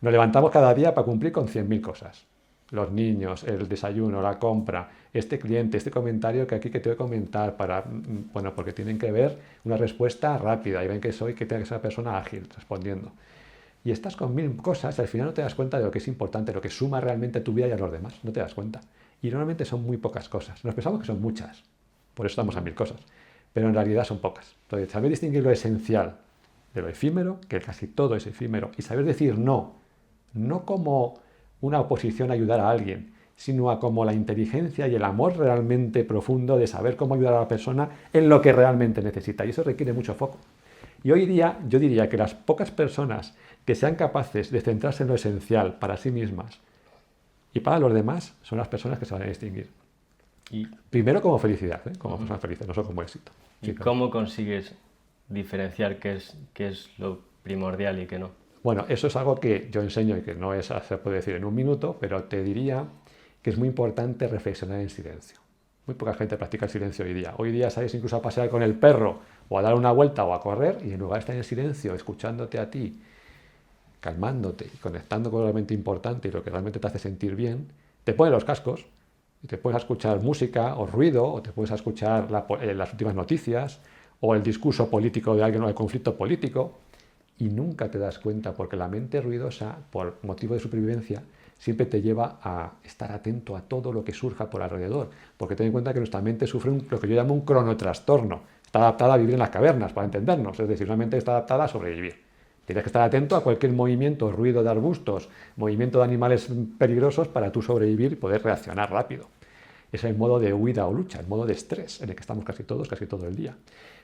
Nos levantamos cada día para cumplir con 100.000 cosas. Los niños, el desayuno, la compra, este cliente, este comentario que aquí que te voy a comentar porque tienen que ver una respuesta rápida y ven que tenga que ser una persona ágil respondiendo. Y estás con 1000 cosas y al final no te das cuenta de lo que es importante, lo que suma realmente a tu vida y a los demás. No te das cuenta. Y normalmente son muy pocas cosas. Nos pensamos que son muchas. Por eso estamos a 1000 cosas. Pero en realidad son pocas. Entonces, saber distinguir lo esencial de lo efímero, que casi todo es efímero, y saber decir no, no como una oposición a ayudar a alguien, sino a como la inteligencia y el amor realmente profundo de saber cómo ayudar a la persona en lo que realmente necesita. Y eso requiere mucho foco. Y hoy día yo diría que las pocas personas que sean capaces de centrarse en lo esencial para sí mismas y para los demás son las personas que se van a distinguir. Y, Primero como felicidad, como personas felices, no solo como éxito. ¿Y Sí, claro. cómo consigues diferenciar qué es lo primordial y qué no? Bueno, eso es algo que yo enseño y que no es, se puede decir en un minuto, pero te diría que es muy importante reflexionar en silencio. Muy poca gente practica el silencio hoy día. Hoy día sales incluso a pasear con el perro o a dar una vuelta o a correr y en lugar de estar en silencio, escuchándote a ti, calmándote y conectando con lo realmente importante y lo que realmente te hace sentir bien, te pones los cascos y te puedes escuchar música o ruido o te puedes escuchar las últimas noticias o el discurso político de alguien o el conflicto político y nunca te das cuenta porque la mente ruidosa, por motivo de supervivencia, siempre te lleva a estar atento a todo lo que surja por alrededor. Porque ten en cuenta que nuestra mente sufre lo que yo llamo un cronotrastorno. Está adaptada a vivir en las cavernas, para entendernos. Es decir, una mente está adaptada a sobrevivir. Tienes que estar atento a cualquier movimiento, ruido de arbustos, movimiento de animales peligrosos para tú sobrevivir y poder reaccionar rápido. Es el modo de huida o lucha, el modo de estrés en el que estamos casi todo el día.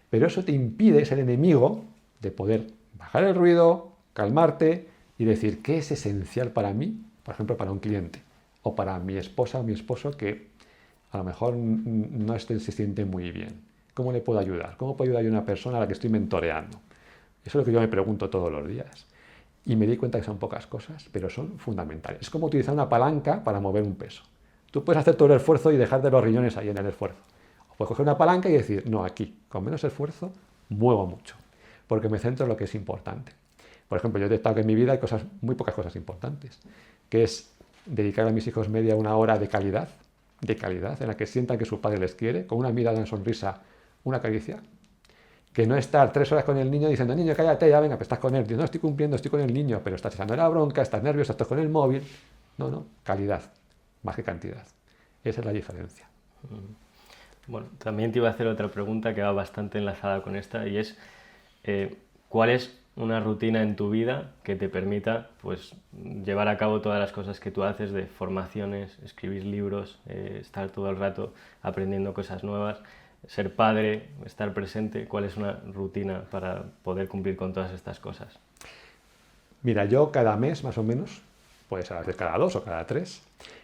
Pero eso te impide, es el enemigo, de poder bajar el ruido, calmarte y decir qué es esencial para mí, por ejemplo, para un cliente, o para mi esposa o mi esposo que a lo mejor no se siente muy bien. ¿Cómo le puedo ayudar? ¿Cómo puedo ayudar a una persona a la que estoy mentoreando? Eso es lo que yo me pregunto todos los días. Y me di cuenta que son pocas cosas, pero son fundamentales. Es como utilizar una palanca para mover un peso. Tú puedes hacer todo el esfuerzo y dejar de los riñones ahí en el esfuerzo. O puedes coger una palanca y decir, no, aquí, con menos esfuerzo, muevo mucho, porque me centro en lo que es importante. Por ejemplo, yo he detectado que en mi vida hay muy pocas cosas importantes, que es dedicar a mis hijos media hora de calidad, en la que sientan que su padre les quiere, con una mirada, una sonrisa, una caricia, que no estar 3 horas con el niño diciendo, niño, cállate, ya venga, pues estás con él. No estoy cumpliendo, estoy con el niño, pero estás echando la bronca, estás nervioso, estás con el móvil. No, calidad, más que cantidad. Esa es la diferencia. Bueno, también te iba a hacer otra pregunta que va bastante enlazada con esta y es, ¿cuál es una rutina en tu vida que te permita pues, llevar a cabo todas las cosas que tú haces de formaciones, escribir libros, estar todo el rato aprendiendo cosas nuevas? Ser padre, estar presente, ¿cuál es una rutina para poder cumplir con todas estas cosas? Mira, yo cada mes más o menos, puede ser a veces cada 2 o cada 3,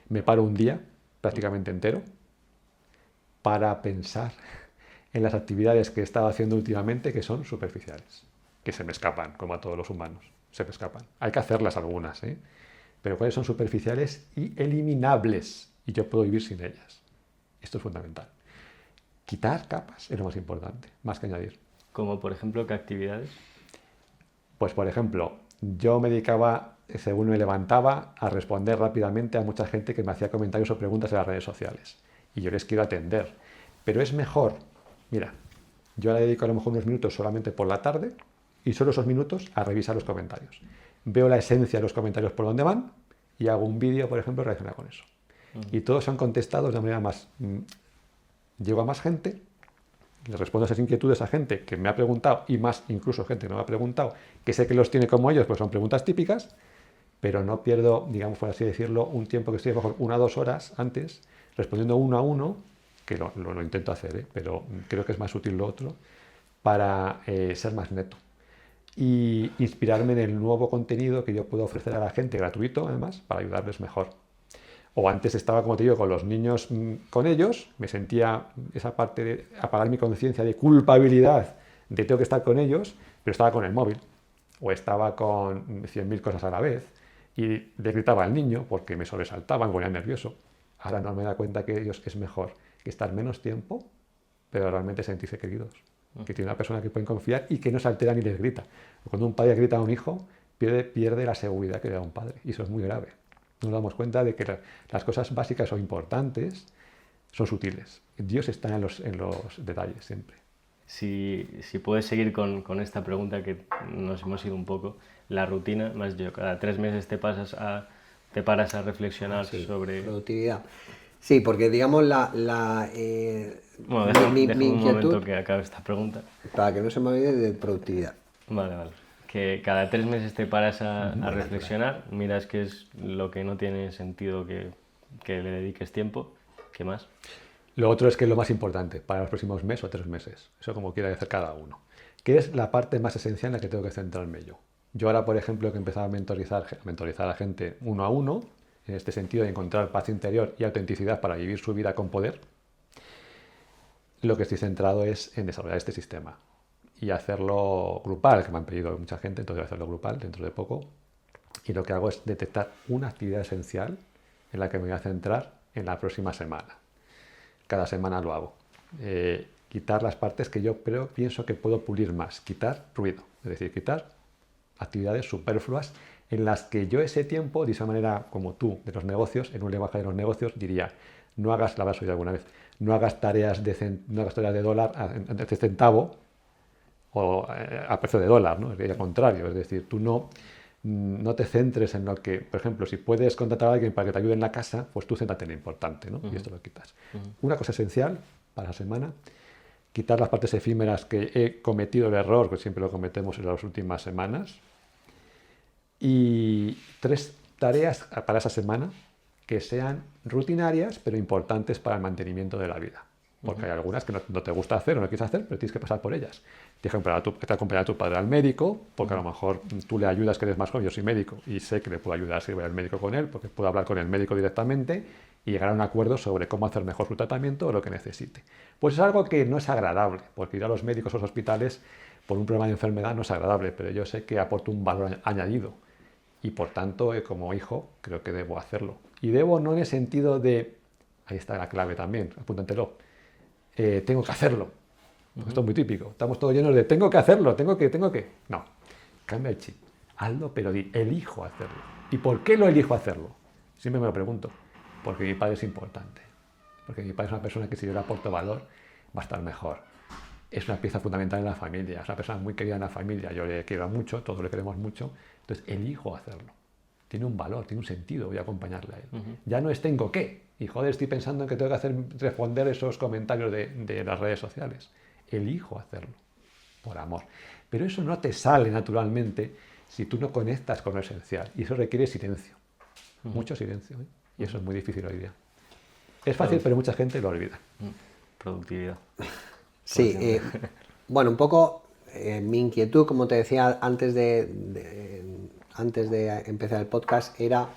me paro un día prácticamente entero para pensar en las actividades que he estado haciendo últimamente que son superficiales, que se me escapan, como a todos los humanos, se me escapan. Hay que hacerlas algunas, pero cuáles son superficiales y eliminables, y yo puedo vivir sin ellas. Esto es fundamental. Quitar capas es lo más importante, más que añadir. Como por ejemplo, ¿qué actividades? Pues por ejemplo, yo me dedicaba, según me levantaba, a responder rápidamente a mucha gente que me hacía comentarios o preguntas en las redes sociales. Y yo les quiero atender. Pero es mejor, mira, yo le dedico a lo mejor unos minutos solamente por la tarde y solo esos minutos a revisar los comentarios. Veo la esencia de los comentarios por dónde van y hago un vídeo, por ejemplo, relacionado con eso. Y todos son contestados de manera más... Llego a más gente, les respondo a esas inquietudes a gente que me ha preguntado y más incluso gente que no me ha preguntado, que sé que los tiene como ellos, pues son preguntas típicas, pero no pierdo, digamos por así decirlo, un tiempo que estoy a lo mejor 1 o 2 horas antes respondiendo uno a uno, que lo intento hacer, pero creo que es más útil lo otro, para ser más neto y inspirarme en el nuevo contenido que yo puedo ofrecer a la gente, gratuito además, para ayudarles mejor. O antes estaba, como te digo, con los niños, con ellos, me sentía esa parte de apagar mi conciencia de culpabilidad de tengo que estar con ellos, pero estaba con el móvil o estaba con 100.000 cosas a la vez y le gritaba al niño porque me sobresaltaba, me ponía nervioso. Ahora no me da cuenta que ellos es mejor que estar menos tiempo, pero realmente sentirse queridos. Que tiene una persona que pueden confiar y que no se altera ni les grita. Cuando un padre grita a un hijo, pierde la seguridad que le da un padre y eso es muy grave. Nos damos cuenta de que las cosas básicas o importantes son sutiles. Dios está en los detalles siempre. si puedes seguir con esta pregunta que nos hemos ido un poco, la rutina, más yo, cada 3 meses te paras a reflexionar sobre... Productividad. Sí, porque digamos Bueno, deja mi un inquietud, momento que acabe esta pregunta. para que no se me olvide, de productividad. Vale. Que cada 3 meses te paras a reflexionar, miras qué es lo que no tiene sentido que le dediques tiempo. ¿Qué más? Lo otro es que es lo más importante para los próximos meses o 3 meses, eso como quiera hacer cada uno, que es la parte más esencial en la que tengo que centrarme yo. Yo ahora, por ejemplo, que he empezado a mentorizar a gente uno a uno, en este sentido de encontrar paz interior y autenticidad para vivir su vida con poder, lo que estoy centrado es en desarrollar este sistema y hacerlo grupal, que me han pedido mucha gente, entonces voy a hacerlo grupal dentro de poco. Y lo que hago es detectar una actividad esencial en la que me voy a centrar en la próxima semana. Cada semana lo hago. Quitar las partes que yo pienso que puedo pulir más. Quitar ruido, es decir, quitar actividades superfluas en las que yo ese tiempo, de esa manera como tú, de los negocios, en un lenguaje de los negocios, diría, no hagas, la habrás oído alguna vez, no hagas tareas de dólar de centavo o a precio de dólar, ¿no? Al contrario, es decir, tú no te centres en lo que, por ejemplo, si puedes contratar a alguien para que te ayude en la casa, pues tú céntrate en lo importante, ¿no? Y esto lo quitas. Una cosa esencial para la semana, quitar las partes efímeras que he cometido el error, que siempre lo cometemos en las últimas semanas, y 3 tareas para esa semana que sean rutinarias, pero importantes para el mantenimiento de la vida. Porque hay algunas que no te gusta hacer o no quieres hacer, pero tienes que pasar por ellas. Tienes que acompañar a tu padre al médico, porque a lo mejor tú le ayudas, que eres más joven, yo soy médico, y sé que le puedo ayudar si voy al médico con él, porque puedo hablar con el médico directamente y llegar a un acuerdo sobre cómo hacer mejor su tratamiento o lo que necesite. Pues es algo que no es agradable, porque ir a los médicos o los hospitales por un problema de enfermedad no es agradable, pero yo sé que aporta un valor añadido. Y por tanto, como hijo, creo que debo hacerlo. Y debo no en el sentido de, ahí está la clave también, apúntatelo, tengo que hacerlo. Esto es muy típico. Estamos todos llenos de tengo que hacerlo, tengo que. No, cambia el chip. Hazlo, pero elijo hacerlo. ¿Y por qué lo elijo hacerlo? Siempre me lo pregunto. Porque mi padre es importante. Porque mi padre es una persona que si yo le aporto valor, va a estar mejor. Es una pieza fundamental en la familia. Es una persona muy querida en la familia. Yo le quiero mucho, todos le queremos mucho. Entonces, elijo hacerlo. Tiene un valor, tiene un sentido, voy a acompañarle a él. Ya no es tengo que. Y joder, estoy pensando en que tengo que responder esos comentarios de las redes sociales. Elijo hacerlo, por amor. Pero eso no te sale naturalmente si tú no conectas con lo esencial. Y eso requiere silencio. Mucho silencio. ¿Eh? Y eso es muy difícil hoy día. Es fácil, pero mucha gente lo olvida. Productividad. Sí, bueno, un poco mi inquietud, como te decía antes de empezar el podcast, era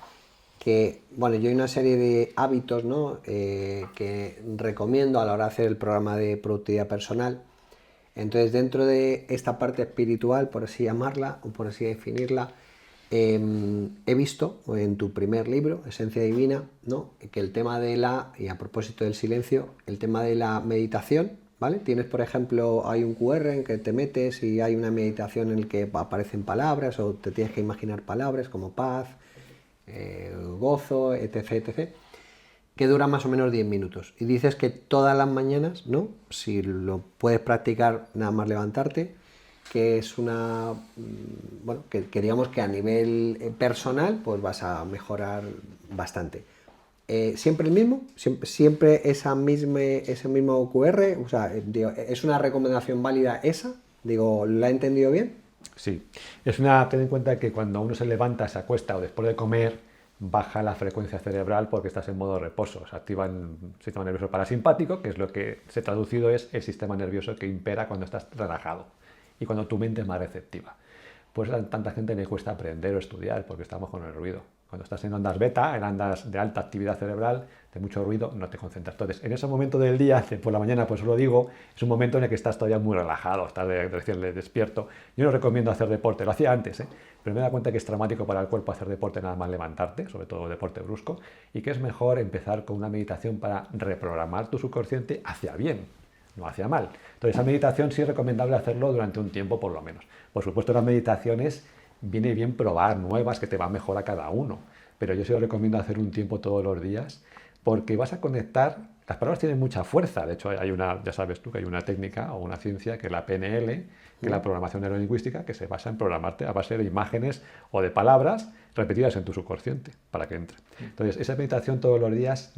que, bueno, yo hay una serie de hábitos, ¿no? Que recomiendo a la hora de hacer el programa de productividad personal. Entonces, dentro de esta parte espiritual, por así llamarla, o por así definirla, he visto en tu primer libro, Esencia Divina, ¿no? Que el tema y a propósito del silencio, el tema de la meditación, ¿vale? Tienes, por ejemplo, hay un QR en que te metes y hay una meditación en la que aparecen palabras o te tienes que imaginar palabras como paz, gozo, etc., que dura más o menos 10 minutos. Y dices que todas las mañanas, ¿no? Si lo puedes practicar nada más levantarte, que es bueno, que digamos que a nivel personal pues vas a mejorar bastante. ¿Siempre el mismo? ¿Siempre ese mismo QR? O sea, digo, ¿es una recomendación válida esa? Digo, ¿la he entendido bien? Sí. Ten en cuenta que cuando uno se levanta, se acuesta o después de comer, baja la frecuencia cerebral porque estás en modo reposo. Se activa el sistema nervioso parasimpático, que es lo que se ha traducido es el sistema nervioso que impera cuando estás relajado y cuando tu mente es más receptiva. Pues a tanta gente le cuesta aprender o estudiar porque estamos con el ruido. Cuando estás en ondas beta, en ondas de alta actividad cerebral, de mucho ruido, no te concentras. Entonces, en ese momento del día, por la mañana, pues os lo digo, es un momento en el que estás todavía muy relajado, estás recién despierto. Yo no recomiendo hacer deporte, lo hacía antes, pero me he dado cuenta que es traumático para el cuerpo hacer deporte nada más levantarte, sobre todo deporte brusco, y que es mejor empezar con una meditación para reprogramar tu subconsciente hacia bien, no hacia mal. Entonces, esa meditación sí es recomendable hacerlo durante un tiempo por lo menos. Por supuesto, las meditaciones viene bien probar nuevas que te van mejor a cada uno, pero yo sí os recomiendo hacer un tiempo todos los días porque vas a conectar Las palabras tienen mucha fuerza. De hecho, hay una, ya sabes tú, que hay una técnica o una ciencia que es la PNL, que es la programación neurolingüística, que se basa en programarte a base de imágenes o de palabras repetidas en tu subconsciente para que entre. Entonces, esa meditación todos los días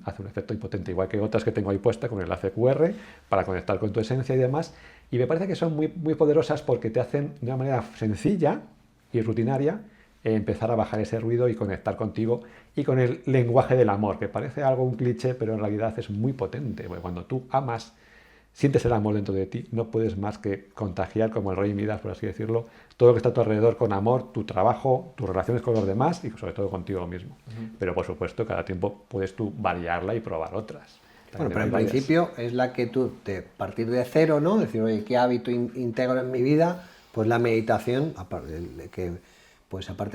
hace un efecto impotente, igual que otras que tengo ahí puesta con el enlace QR para conectar con tu esencia y demás. Y me parece que son muy, muy poderosas porque te hacen de una manera sencilla y rutinaria empezar a bajar ese ruido y conectar contigo y con el lenguaje del amor, que parece algo un cliché, pero en realidad es muy potente. Porque cuando tú amas, sientes el amor dentro de ti, no puedes más que contagiar, como el rey Midas, por así decirlo, todo lo que está a tu alrededor con amor, tu trabajo, tus relaciones con los demás y sobre todo contigo mismo. Pero por supuesto, cada tiempo puedes tú variarla y probar otras. Bueno, pero en principio es la que tú, partir de cero, ¿no? Decir, oye, ¿qué hábito integro en mi vida? Pues la meditación, aparte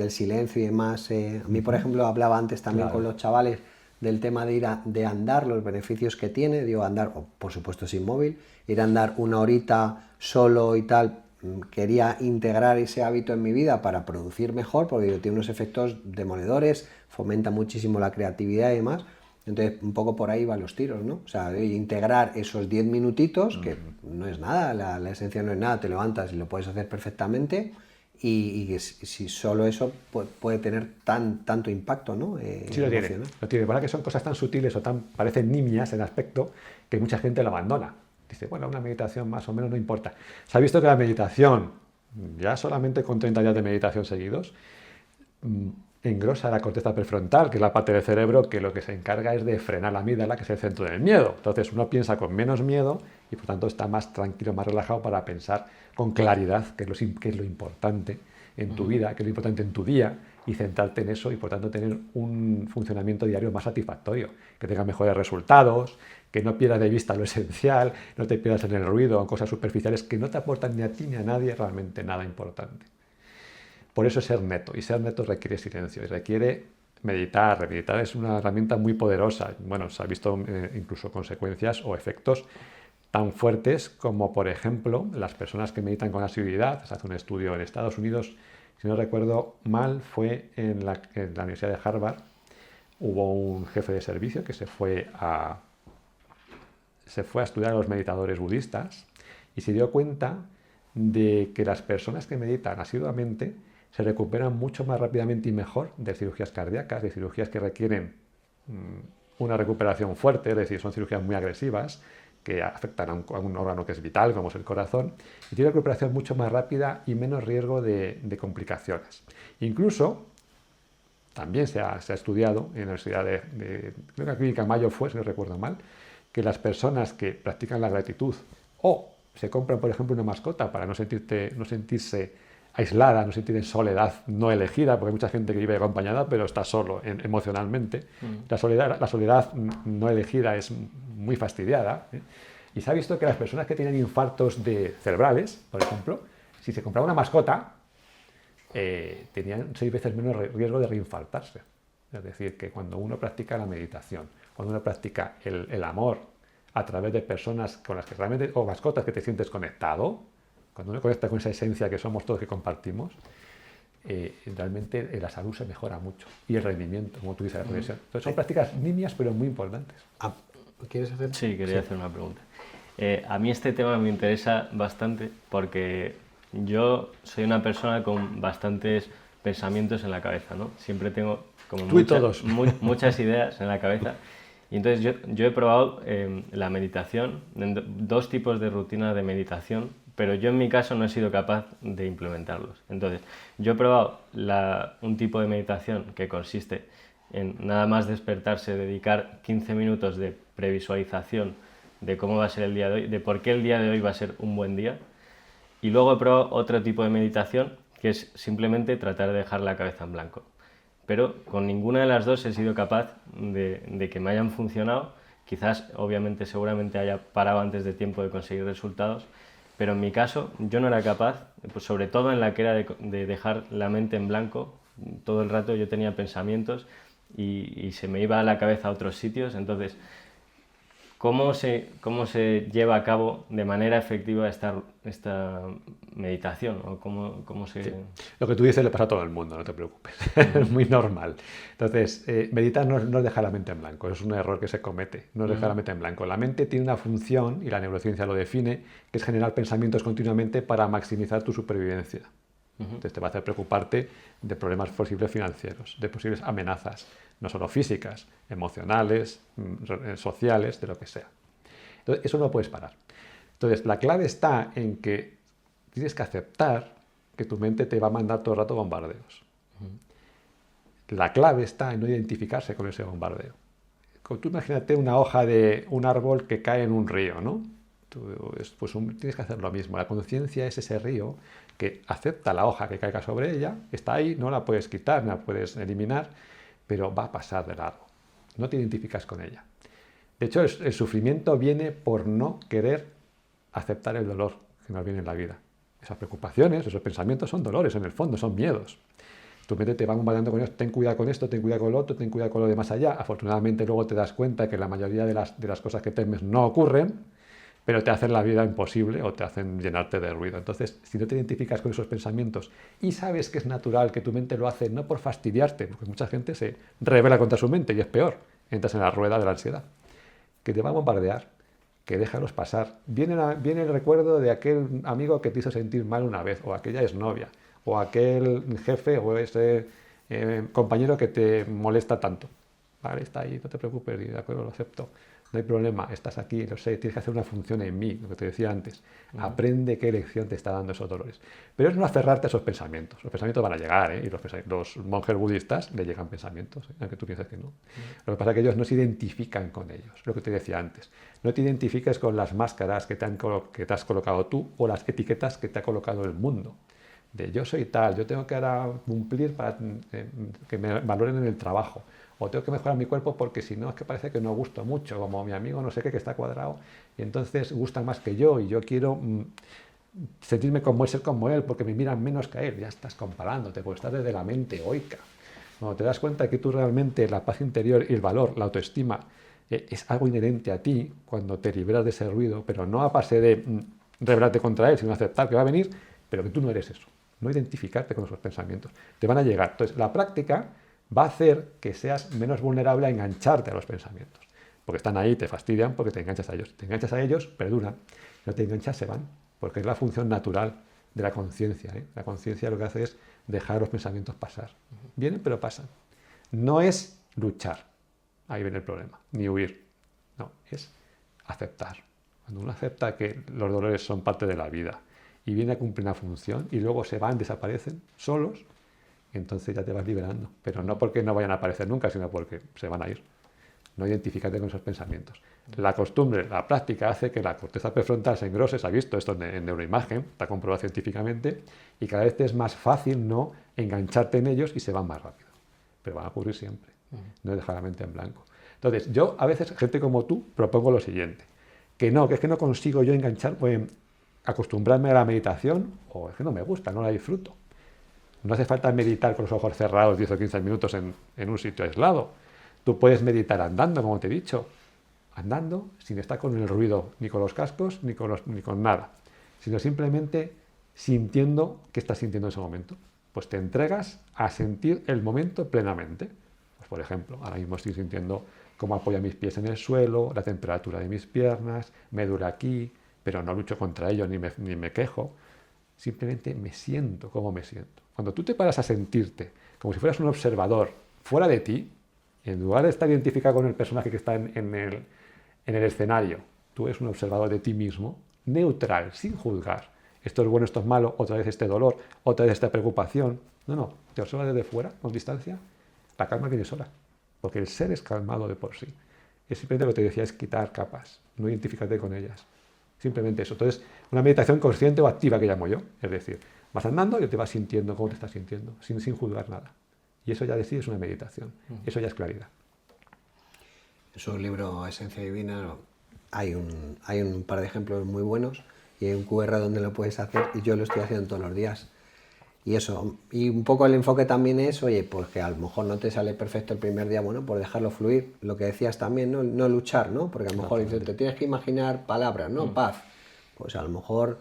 del silencio y demás. A mí, por ejemplo, hablaba antes también con los chavales del tema de andar, los beneficios que tiene. Digo, andar, por supuesto sin móvil, ir a andar una horita solo y tal. Quería integrar ese hábito en mi vida para producir mejor, porque tiene unos efectos demoledores, fomenta muchísimo la creatividad y demás. Entonces, un poco por ahí van los tiros, ¿no? O sea, integrar esos 10 minutitos, que no es nada, la esencia no es nada, te levantas y lo puedes hacer perfectamente, y si solo eso puede tener tanto impacto, ¿no? Sí, lo tiene. Lo tiene. Para que son cosas tan sutiles o parecen nimias en aspecto que mucha gente lo abandona. Dice, bueno, una meditación más o menos no importa. Se ha visto que la meditación, ya solamente con 30 días de meditación seguidos, engrosa la corteza prefrontal, que es la parte del cerebro que lo que se encarga es de frenar la amígdala, que es el centro del miedo. Entonces uno piensa con menos miedo y por tanto está más tranquilo, más relajado para pensar con claridad, que es lo importante en tu vida, que es lo importante en tu día, y centrarte en eso y por tanto tener un funcionamiento diario más satisfactorio, que tengas mejores resultados, que no pierdas de vista lo esencial, no te pierdas en el ruido o en cosas superficiales que no te aportan ni a ti ni a nadie realmente nada importante. Por eso es ser neto, y ser neto requiere silencio, y requiere meditar. Meditar es una herramienta muy poderosa. Bueno, se ha visto incluso consecuencias o efectos tan fuertes como, por ejemplo, las personas que meditan con asiduidad. Se hace un estudio en Estados Unidos, si no recuerdo mal, fue en la Universidad de Harvard. Hubo un jefe de servicio que se fue a estudiar a los meditadores budistas y se dio cuenta de que las personas que meditan asiduamente se recuperan mucho más rápidamente y mejor de cirugías cardíacas, de cirugías que requieren una recuperación fuerte, es decir, son cirugías muy agresivas que afectan a un órgano que es vital, como es el corazón, y tiene una recuperación mucho más rápida y menos riesgo de complicaciones. Incluso, también se ha estudiado en la Universidad creo que la Clínica Mayo fue, si no recuerdo mal, que las personas que practican la gratitud o se compran, por ejemplo, una mascota para no sentirse aislada, no sentir en soledad no elegida, porque hay mucha gente que vive acompañada, pero está solo emocionalmente. La soledad no elegida es muy fastidiada. Y se ha visto que las personas que tienen infartos cerebrales, por ejemplo, si se compraba una mascota, tenían 6 veces menos riesgo de reinfartarse. Es decir, que cuando uno practica la meditación, cuando uno practica el amor a través de personas con las que realmente, o mascotas que te sientes conectado, cuando uno conecta con esa esencia que somos todos, que compartimos, realmente la salud se mejora mucho. Y el rendimiento, como tú dices, la progresión. Entonces son prácticas nimias, pero muy importantes. ¿Quieres hacer? Sí, quería hacer una pregunta. A mí este tema me interesa bastante porque yo soy una persona con bastantes pensamientos en la cabeza, ¿no? Siempre tengo como muchas ideas en la cabeza. Y entonces yo he probado la meditación, 2 tipos de rutinas de meditación, pero yo en mi caso no he sido capaz de implementarlos. Entonces, yo he probado un tipo de meditación que consiste en nada más despertarse, dedicar 15 minutos de previsualización de cómo va a ser el día de hoy, de por qué el día de hoy va a ser un buen día. Y luego he probado otro tipo de meditación que es simplemente tratar de dejar la cabeza en blanco. Pero con ninguna de las dos he sido capaz de que me hayan funcionado. Quizás, obviamente, seguramente haya parado antes de tiempo de conseguir resultados, pero en mi caso yo no era capaz, pues sobre todo en la que era de dejar la mente en blanco. Todo el rato yo tenía pensamientos y se me iba a la cabeza a otros sitios. Entonces, ¿Cómo se lleva a cabo de manera efectiva esta meditación? ¿O cómo se... Sí. Lo que tú dices le pasa a todo el mundo, no te preocupes. Es muy normal. Entonces, meditar no es dejar la mente en blanco, es un error que se comete, no es dejar la mente en blanco. La mente tiene una función, y la neurociencia lo define, que es generar pensamientos continuamente para maximizar tu supervivencia. Entonces te va a hacer preocuparte de problemas posibles financieros, de posibles amenazas, no solo físicas, emocionales, sociales, de lo que sea. Entonces, eso no lo puedes parar. Entonces, la clave está en que tienes que aceptar que tu mente te va a mandar todo el rato bombardeos. La clave está en no identificarse con ese bombardeo. Tú imagínate una hoja de un árbol que cae en un río, ¿no? Pues tienes que hacer lo mismo. La conciencia es ese río que acepta la hoja que caiga sobre ella, está ahí, no la puedes quitar, no la puedes eliminar, pero va a pasar de largo. No te identificas con ella. De hecho, el sufrimiento viene por no querer aceptar el dolor que nos viene en la vida. Esas preocupaciones, esos pensamientos son dolores, en el fondo, son miedos. Tu mente te va bombardeando con esto, ten cuidado con esto, ten cuidado con lo otro, ten cuidado con lo de más allá. Afortunadamente luego te das cuenta que la mayoría de las cosas que temes no ocurren, pero te hacen la vida imposible o te hacen llenarte de ruido. Entonces, si no te identificas con esos pensamientos y sabes que es natural, que tu mente lo hace no por fastidiarte, porque mucha gente se rebela contra su mente y es peor, entras en la rueda de la ansiedad, que te va a bombardear, que déjalos pasar. Viene el recuerdo de aquel amigo que te hizo sentir mal una vez, o aquella exnovia, o aquel jefe o ese compañero que te molesta tanto. Vale, está ahí, no te preocupes, de acuerdo, lo acepto. No hay problema, estás aquí, lo sé, tienes que hacer una función en mí, lo que te decía antes. Aprende qué lección te está dando esos dolores. Pero es no aferrarte a esos pensamientos. Los pensamientos van a llegar, y los monjes budistas le llegan pensamientos, aunque tú pienses que no. Lo que pasa es que ellos no se identifican con ellos, lo que te decía antes. No te identifiques con las máscaras que te has colocado tú o las etiquetas que te ha colocado el mundo. De yo soy tal, yo tengo que ahora cumplir para que me valoren en el trabajo. O tengo que mejorar mi cuerpo porque si no es que parece que no gusto mucho, como mi amigo no sé qué que está cuadrado y entonces gusta más que yo y yo quiero sentirme como él, ser como él porque me miran menos que a él. Ya estás comparándote porque estás desde la mente egoica. Cuando te das cuenta que tú realmente la paz interior y el valor, la autoestima es algo inherente a ti cuando te liberas de ese ruido, pero no a base de rebelarte contra él, sino aceptar que va a venir, pero que tú no eres eso. No identificarte con esos pensamientos. Te van a llegar. Entonces la práctica va a hacer que seas menos vulnerable a engancharte a los pensamientos. Porque están ahí, te fastidian, porque te enganchas a ellos. Te enganchas a ellos, perduran. Si no te enganchas, se van. Porque es la función natural de la conciencia. La conciencia lo que hace es dejar los pensamientos pasar. Vienen, pero pasan. No es luchar. Ahí viene el problema. Ni huir. No, es aceptar. Cuando uno acepta que los dolores son parte de la vida y viene a cumplir una función y luego se van, desaparecen solos, entonces ya te vas liberando, pero no porque no vayan a aparecer nunca, sino porque se van a ir. No identificarte con esos pensamientos. La costumbre, la práctica hace que la corteza prefrontal se engrose, se ha visto esto en neuroimagen, está comprobado científicamente, y cada vez es más fácil no engancharte en ellos y se van más rápido. Pero van a ocurrir siempre, no es dejar la mente en blanco. Entonces, yo a veces, gente como tú, propongo lo siguiente, que es que no consigo yo acostumbrarme a la meditación, o es que no me gusta, no la disfruto. No hace falta meditar con los ojos cerrados 10 o 15 minutos en un sitio aislado. Tú puedes meditar andando, como te he dicho. Andando sin estar con el ruido, ni con los cascos, ni con nada. Sino simplemente sintiendo qué estás sintiendo en ese momento. Pues te entregas a sentir el momento plenamente. Pues por ejemplo, ahora mismo estoy sintiendo cómo apoyo mis pies en el suelo, la temperatura de mis piernas, me duele aquí, pero no lucho contra ello ni me quejo. Simplemente me siento como me siento. Cuando tú te paras a sentirte como si fueras un observador fuera de ti, en lugar de estar identificado con el personaje que está en el escenario, tú eres un observador de ti mismo, neutral, sin juzgar. Esto es bueno, esto es malo, otra vez este dolor, otra vez esta preocupación. No, te observas desde fuera, con distancia, la calma viene sola, porque el ser es calmado de por sí. Es simplemente lo que te decía, es quitar capas, no identificarte con ellas. Simplemente eso. Entonces, una meditación consciente o activa que llamo yo. Es decir, vas andando y te vas sintiendo cómo te estás sintiendo, sin juzgar nada. Y eso ya de sí es una meditación. Eso ya es claridad. En su libro Esencia Divina hay un par de ejemplos muy buenos y hay un QR donde lo puedes hacer y yo lo estoy haciendo todos los días. Y eso, y un poco el enfoque también es, oye, pues que a lo mejor no te sale perfecto el primer día, bueno, pues dejarlo fluir, lo que decías también, no luchar, ¿no? Porque a lo mejor dices, te tienes que imaginar palabras, ¿no? Paz. Pues a lo mejor,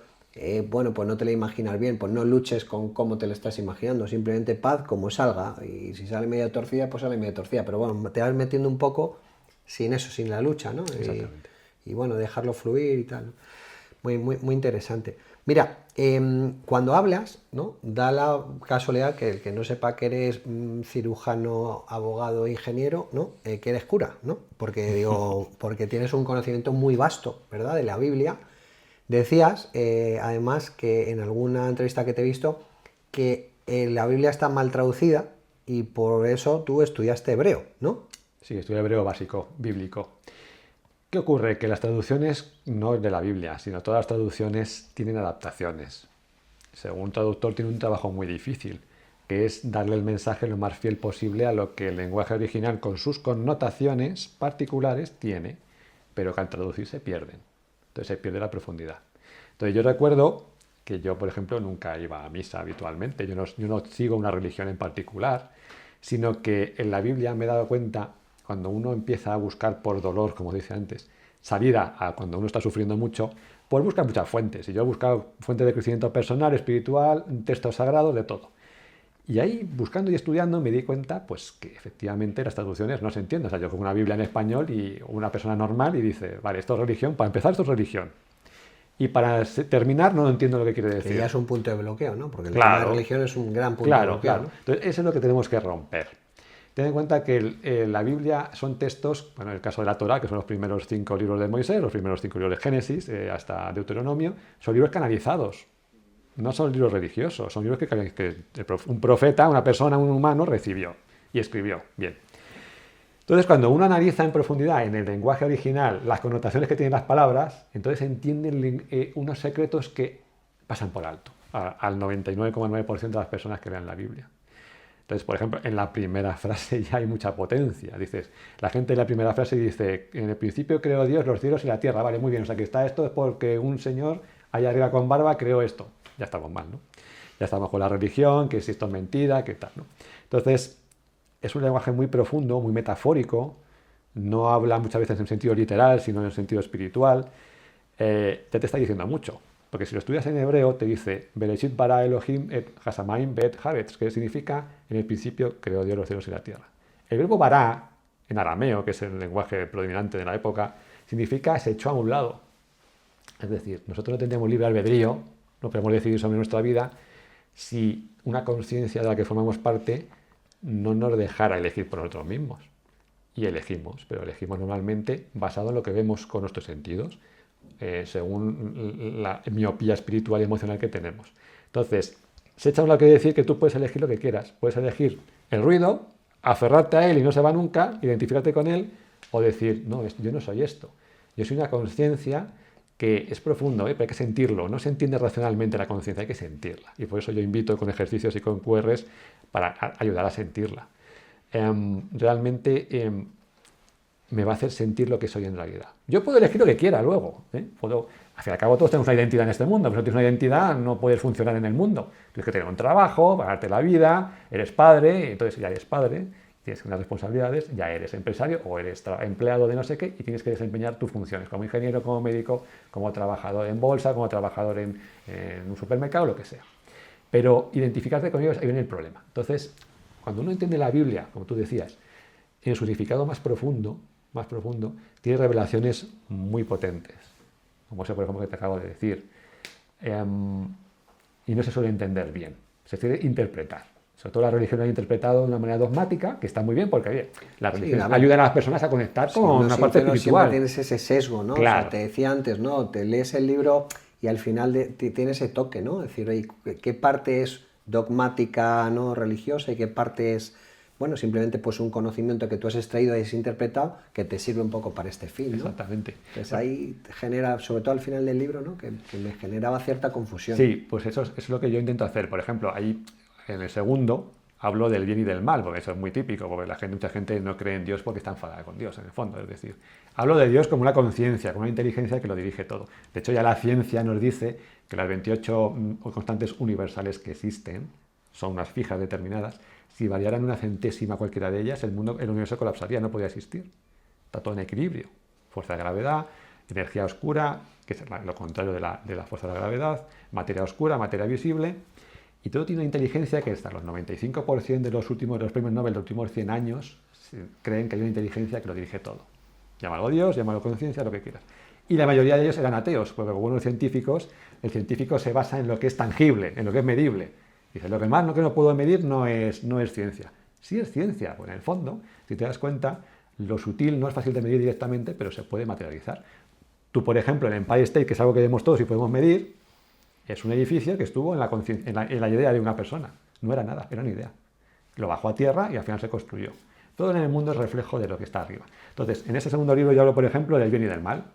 bueno, pues no te la imaginas bien, pues no luches con cómo te lo estás imaginando, simplemente paz como salga, y si sale medio torcida, pues sale medio torcida, pero bueno, te vas metiendo un poco sin eso, sin la lucha, ¿no? Exactamente. Y bueno, dejarlo fluir y tal. Muy interesante. Mira, cuando hablas, ¿no? Da la casualidad que el que no sepa que eres cirujano, abogado, ingeniero, ¿no? Que eres cura, ¿no? Porque digo, porque tienes un conocimiento muy vasto, ¿verdad? De la Biblia. Decías, además, que en alguna entrevista que te he visto, que la Biblia está mal traducida y por eso tú estudiaste hebreo, ¿no? Sí, estudio hebreo básico, bíblico. ¿Qué ocurre? Que las traducciones no es de la Biblia, sino todas las traducciones tienen adaptaciones. Según traductor tiene un trabajo muy difícil, que es darle el mensaje lo más fiel posible a lo que el lenguaje original con sus connotaciones particulares tiene, pero que al traducir se pierden. Entonces se pierde la profundidad. Entonces yo recuerdo que yo, por ejemplo, nunca iba a misa habitualmente, yo no sigo una religión en particular, sino que en la Biblia me he dado cuenta, cuando uno empieza a buscar por dolor, como dice antes, salida a cuando uno está sufriendo mucho, pues busca muchas fuentes. Y yo he buscado fuentes de crecimiento personal, espiritual, textos sagrados, de todo. Y ahí, buscando y estudiando, me di cuenta pues que efectivamente las traducciones no se entienden. O sea, yo cojo una Biblia en español y una persona normal y dice, vale, esto es religión, para empezar esto es religión. Y para terminar no entiendo lo que quiere decir. Que ya es un punto de bloqueo, ¿no? Porque el Claro. tema de religión es un gran punto de bloqueo. Claro. ¿no? Entonces, eso es lo que tenemos que romper. Ten en cuenta que la Biblia son textos, bueno, en el caso de la Torá, que son los primeros 5 libros de Moisés, los primeros 5 libros de Génesis, hasta Deuteronomio, son libros canalizados. No son libros religiosos, son libros que un profeta, una persona, un humano recibió y escribió. Bien. Entonces, cuando uno analiza en profundidad en el lenguaje original las connotaciones que tienen las palabras, entonces entienden unos secretos que pasan por alto al 99,9% de las personas que lean la Biblia. Entonces, por ejemplo, en la primera frase ya hay mucha potencia. Dices, la gente en la primera frase dice, en el principio creó Dios los cielos y la tierra. Vale, muy bien, o sea que está esto es porque un señor allá arriba con barba creó esto. Ya estamos mal, ¿no? Ya estamos con la religión, que si esto es mentira, que tal, ¿no? Entonces, es un lenguaje muy profundo, muy metafórico, no habla muchas veces en sentido literal, sino en sentido espiritual. Ya te está diciendo mucho. Porque si lo estudias en hebreo, te dice Bereshit bara Elohim et hashamayim ve'et haaretz, que significa, en el principio creó Dios los cielos y la tierra. El verbo bara, en arameo, que es el lenguaje predominante de la época, significa se echó a un lado. Es decir, nosotros no tenemos libre albedrío, no podemos decidir sobre nuestra vida si una conciencia de la que formamos parte no nos dejara elegir por nosotros mismos. Y elegimos, pero elegimos normalmente basado en lo que vemos con nuestros sentidos, según la miopía espiritual y emocional que tenemos. Entonces, se echa a un lado que decir que tú puedes elegir lo que quieras. Puedes elegir el ruido, aferrarte a él y no se va nunca, identificarte con él, o decir, no, yo no soy esto. Yo soy una conciencia que es profundo, pero hay que sentirlo. No se entiende racionalmente la conciencia, hay que sentirla. Y por eso yo invito con ejercicios y con QRs para ayudar a sentirla. Realmente me va a hacer sentir lo que soy en realidad. Yo puedo elegir lo que quiera luego. Al fin y al cabo todos tenemos una identidad en este mundo, pero si no tienes una identidad no puedes funcionar en el mundo. Tienes que tener un trabajo, pagarte la vida, eres padre, entonces ya eres padre, tienes unas responsabilidades, ya eres empresario o eres empleado de no sé qué y tienes que desempeñar tus funciones como ingeniero, como médico, como trabajador en bolsa, como trabajador en un supermercado, lo que sea. Pero identificarte con ellos, ahí viene el problema. Entonces, cuando uno entiende la Biblia, como tú decías, en su significado más profundo, tiene revelaciones muy potentes, como ese, por ejemplo, que te acabo de decir, y no se suele entender bien, se suele interpretar. Sobre todo la religión la ha interpretado de una manera dogmática, que está muy bien, porque oye, la religión ayuda a las personas a conectar con una parte espiritual. Siempre tienes ese sesgo, ¿no? Claro. O sea, te decía antes, ¿no? Te lees el libro y al final tiene ese toque, ¿no? Es decir, oye, ¿qué parte es dogmática, no religiosa y qué parte es, bueno, simplemente pues un conocimiento que tú has extraído y has interpretado que te sirve un poco para este fin, ¿no? Exactamente. Entonces ahí genera, sobre todo al final del libro, ¿no? Que me generaba cierta confusión. Sí, pues eso es lo que yo intento hacer. Por ejemplo, ahí en el segundo hablo del bien y del mal, porque eso es muy típico, porque mucha gente no cree en Dios porque está enfadada con Dios, en el fondo. Es decir, hablo de Dios como una conciencia, como una inteligencia que lo dirige todo. De hecho, ya la ciencia nos dice que las 28 constantes universales que existen, son unas fijas determinadas. Si variaran una centésima cualquiera de ellas, el universo colapsaría, no podría existir. Está todo en equilibrio. Fuerza de gravedad, energía oscura, que es lo contrario de la fuerza de la gravedad, materia oscura, materia visible, y todo tiene una inteligencia que hasta los 95% de los premios Nobel de los últimos 100 años creen que hay una inteligencia que lo dirige todo. Llámalo Dios, llámalo conciencia, lo que quieras. Y la mayoría de ellos eran ateos, porque como los científicos, el científico se basa en lo que es tangible, en lo que es medible. Dice, lo que más que no puedo medir no es ciencia. Sí es ciencia, pues en el fondo, si te das cuenta, lo sutil no es fácil de medir directamente, pero se puede materializar. Tú, por ejemplo, el Empire State, que es algo que vemos todos y podemos medir, es un edificio que estuvo en la idea de una persona. No era nada, era una idea. Lo bajó a tierra y al final se construyó. Todo en el mundo es reflejo de lo que está arriba. Entonces, en ese segundo libro yo hablo, por ejemplo, del bien y del mal.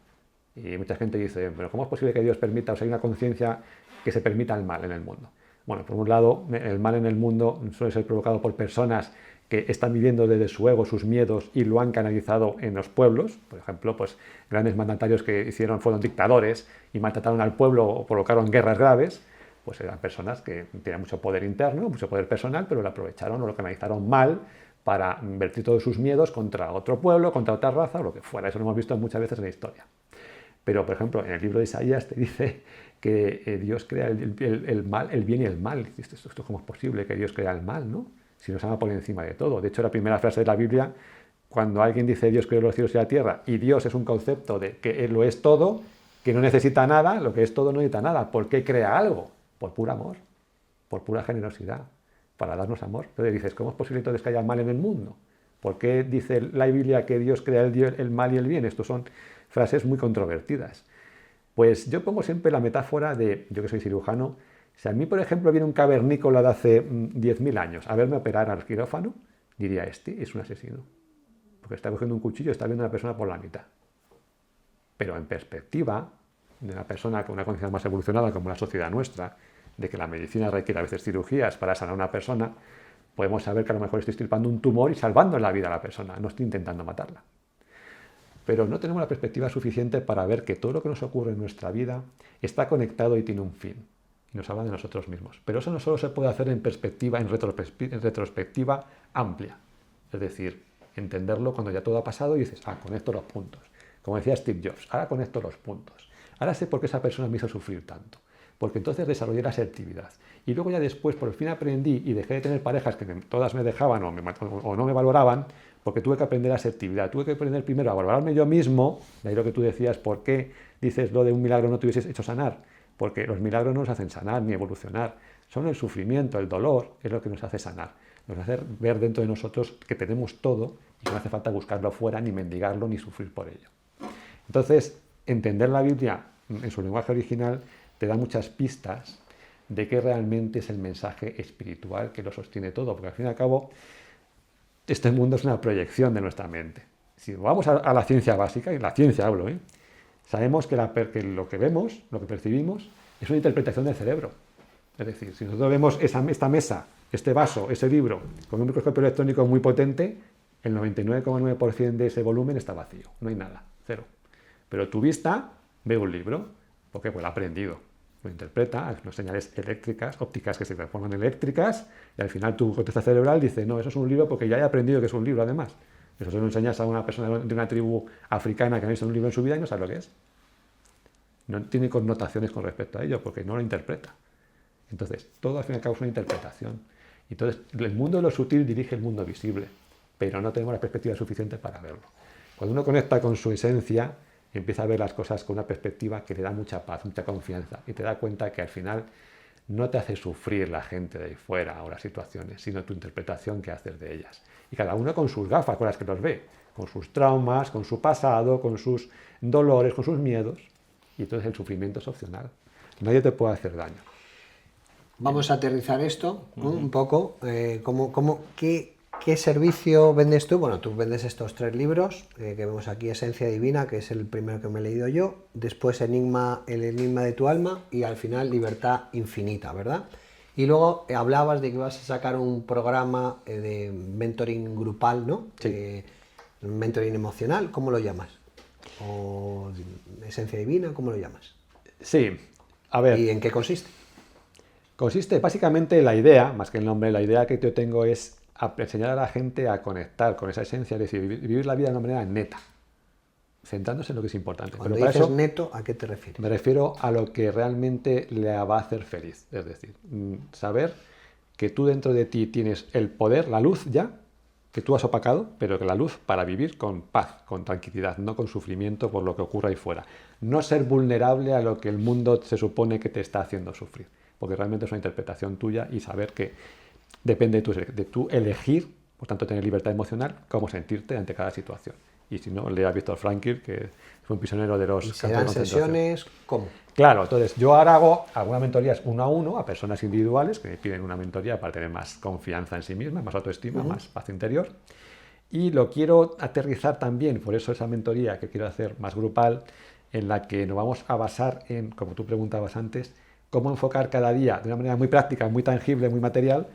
Y mucha gente dice, pero ¿cómo es posible que Dios permita, o sea, hay una conciencia que se permita el mal en el mundo? Bueno, por un lado, el mal en el mundo suele ser provocado por personas que están viviendo desde su ego, sus miedos, y lo han canalizado en los pueblos. Por ejemplo, pues grandes mandatarios que fueron dictadores y maltrataron al pueblo o provocaron guerras graves, pues eran personas que tenían mucho poder interno, mucho poder personal, pero lo aprovecharon o lo canalizaron mal para vertir todos sus miedos contra otro pueblo, contra otra raza o lo que fuera. Eso lo hemos visto muchas veces en la historia. Pero, por ejemplo, en el libro de Isaías te dice que Dios crea el mal, el bien y el mal. ¿Esto cómo es posible que Dios crea el mal, no? Si nos ama por encima de todo. De hecho, la primera frase de la Biblia, cuando alguien dice Dios creó los cielos y la tierra, y Dios es un concepto de que Él lo es todo, que no necesita nada, lo que es todo no necesita nada. ¿Por qué crea algo? Por puro amor, por pura generosidad, para darnos amor. Entonces dices, ¿cómo es posible entonces que haya mal en el mundo? ¿Por qué dice la Biblia que Dios crea el mal y el bien? Estos son frases muy controvertidas. Pues yo pongo siempre la metáfora de, yo que soy cirujano, si a mí, por ejemplo, viene un cavernícola de hace 10.000 años a verme operar al quirófano, diría, este es un asesino. Porque está cogiendo un cuchillo y está viendo a una persona por la mitad. Pero en perspectiva de una persona con una conciencia más evolucionada como la sociedad nuestra, de que la medicina requiere a veces cirugías para sanar a una persona, podemos saber que a lo mejor estoy extirpando un tumor y salvando la vida a la persona, no estoy intentando matarla. Pero no tenemos la perspectiva suficiente para ver que todo lo que nos ocurre en nuestra vida está conectado y tiene un fin. Y nos habla de nosotros mismos. Pero eso no solo se puede hacer en retrospectiva amplia. Es decir, entenderlo cuando ya todo ha pasado y dices, conecto los puntos. Como decía Steve Jobs, ahora conecto los puntos. Ahora sé por qué esa persona me hizo sufrir tanto. Porque entonces desarrollé la asertividad. Y luego ya después, por fin aprendí y dejé de tener parejas que todas me dejaban o no me valoraban, porque tuve que aprender asertividad. Tuve que aprender primero a valorarme yo mismo, de ahí lo que tú decías, ¿por qué dices lo de un milagro no te hubieses hecho sanar? Porque los milagros no nos hacen sanar ni evolucionar. Son el sufrimiento, el dolor, es lo que nos hace sanar. Nos hace ver dentro de nosotros que tenemos todo y que no hace falta buscarlo fuera, ni mendigarlo, ni sufrir por ello. Entonces, entender la Biblia en su lenguaje original te da muchas pistas de qué realmente es el mensaje espiritual que lo sostiene todo, porque al fin y al cabo este mundo es una proyección de nuestra mente. Si vamos a la ciencia básica, y la ciencia hablo, sabemos que lo que vemos, lo que percibimos, es una interpretación del cerebro. Es decir, si nosotros vemos esta mesa, este vaso, ese libro, con un microscopio electrónico muy potente, el 99,9% de ese volumen está vacío, no hay nada, cero. Pero tu vista ve un libro, porque pues lo ha aprendido, lo interpreta, unas señales eléctricas, ópticas que se transforman en eléctricas, y al final tu corteza cerebral dice, no, eso es un libro porque ya he aprendido que es un libro además. Eso se lo enseñas a una persona de una tribu africana que no ha visto un libro en su vida y no sabe lo que es. No tiene connotaciones con respecto a ello porque no lo interpreta. Entonces, todo al fin y al cabo es una interpretación. Entonces, el mundo de lo sutil dirige el mundo visible, pero no tenemos la perspectiva suficiente para verlo. Cuando uno conecta con su esencia, empieza a ver las cosas con una perspectiva que le da mucha paz, mucha confianza, y te da cuenta que al final no te hace sufrir la gente de ahí fuera o las situaciones, sino tu interpretación que haces de ellas. Y cada uno con sus gafas con las que los ve, con sus traumas, con su pasado, con sus dolores, con sus miedos. Y entonces el sufrimiento es opcional. Nadie te puede hacer daño. Vamos a aterrizar esto un poco. ¿Qué servicio vendes tú? Bueno, tú vendes estos 3 libros que vemos aquí, Esencia Divina, que es el primero que me he leído yo, después el enigma de tu alma y al final Libertad Infinita, ¿verdad? Y luego hablabas de que vas a sacar un programa de mentoring grupal, ¿no? Sí. Mentoring emocional, ¿cómo lo llamas? ¿O Esencia Divina, cómo lo llamas? Sí, a ver. ¿Y en qué consiste? Consiste básicamente la idea, más que el nombre, la idea que yo tengo es enseñar a la gente a conectar con esa esencia, es decir, vivir la vida de una manera neta, centrándose en lo que es importante. Cuando Pero para dices eso neto, ¿a qué te refieres? me refiero a lo que realmente le va a hacer feliz, es decir, saber que tú dentro de ti tienes el poder, la luz ya, que tú has opacado, pero que la luz para vivir con paz, con tranquilidad, no con sufrimiento por lo que ocurra ahí fuera. No ser vulnerable a lo que el mundo se supone que te está haciendo sufrir, porque realmente es una interpretación tuya y saber que depende de tu elegir, por tanto tener libertad emocional, cómo sentirte ante cada situación. Y si no, lea a Víctor Frankl, que fue un prisionero de los ¿Y campos se de dan concentración. sesiones? ¿Cómo? Claro, entonces yo ahora hago algunas mentorías 1 a 1 a personas individuales que me piden una mentoría para tener más confianza en sí misma, más autoestima, más paz interior. Y lo quiero aterrizar también, por eso esa mentoría que quiero hacer más grupal, en la que nos vamos a basar en, como tú preguntabas antes, cómo enfocar cada día de una manera muy práctica, muy tangible, muy material,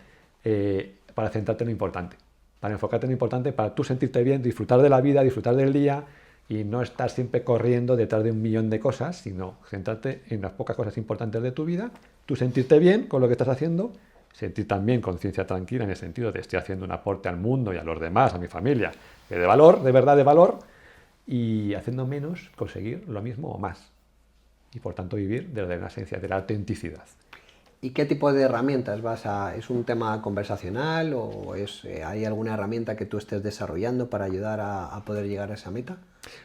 para centrarte en lo importante. Para enfocarte en lo importante, para tú sentirte bien, disfrutar de la vida, disfrutar del día y no estar siempre corriendo detrás de un millón de cosas, sino centrarte en las pocas cosas importantes de tu vida, tú sentirte bien con lo que estás haciendo, sentir también conciencia tranquila en el sentido de estoy haciendo un aporte al mundo y a los demás, a mi familia, de valor, de verdad de valor, y haciendo menos conseguir lo mismo o más. Y por tanto vivir desde la esencia de la autenticidad. ¿Y qué tipo de herramientas vas a...? ¿Es un tema conversacional o hay alguna herramienta que tú estés desarrollando para ayudar a poder llegar a esa meta?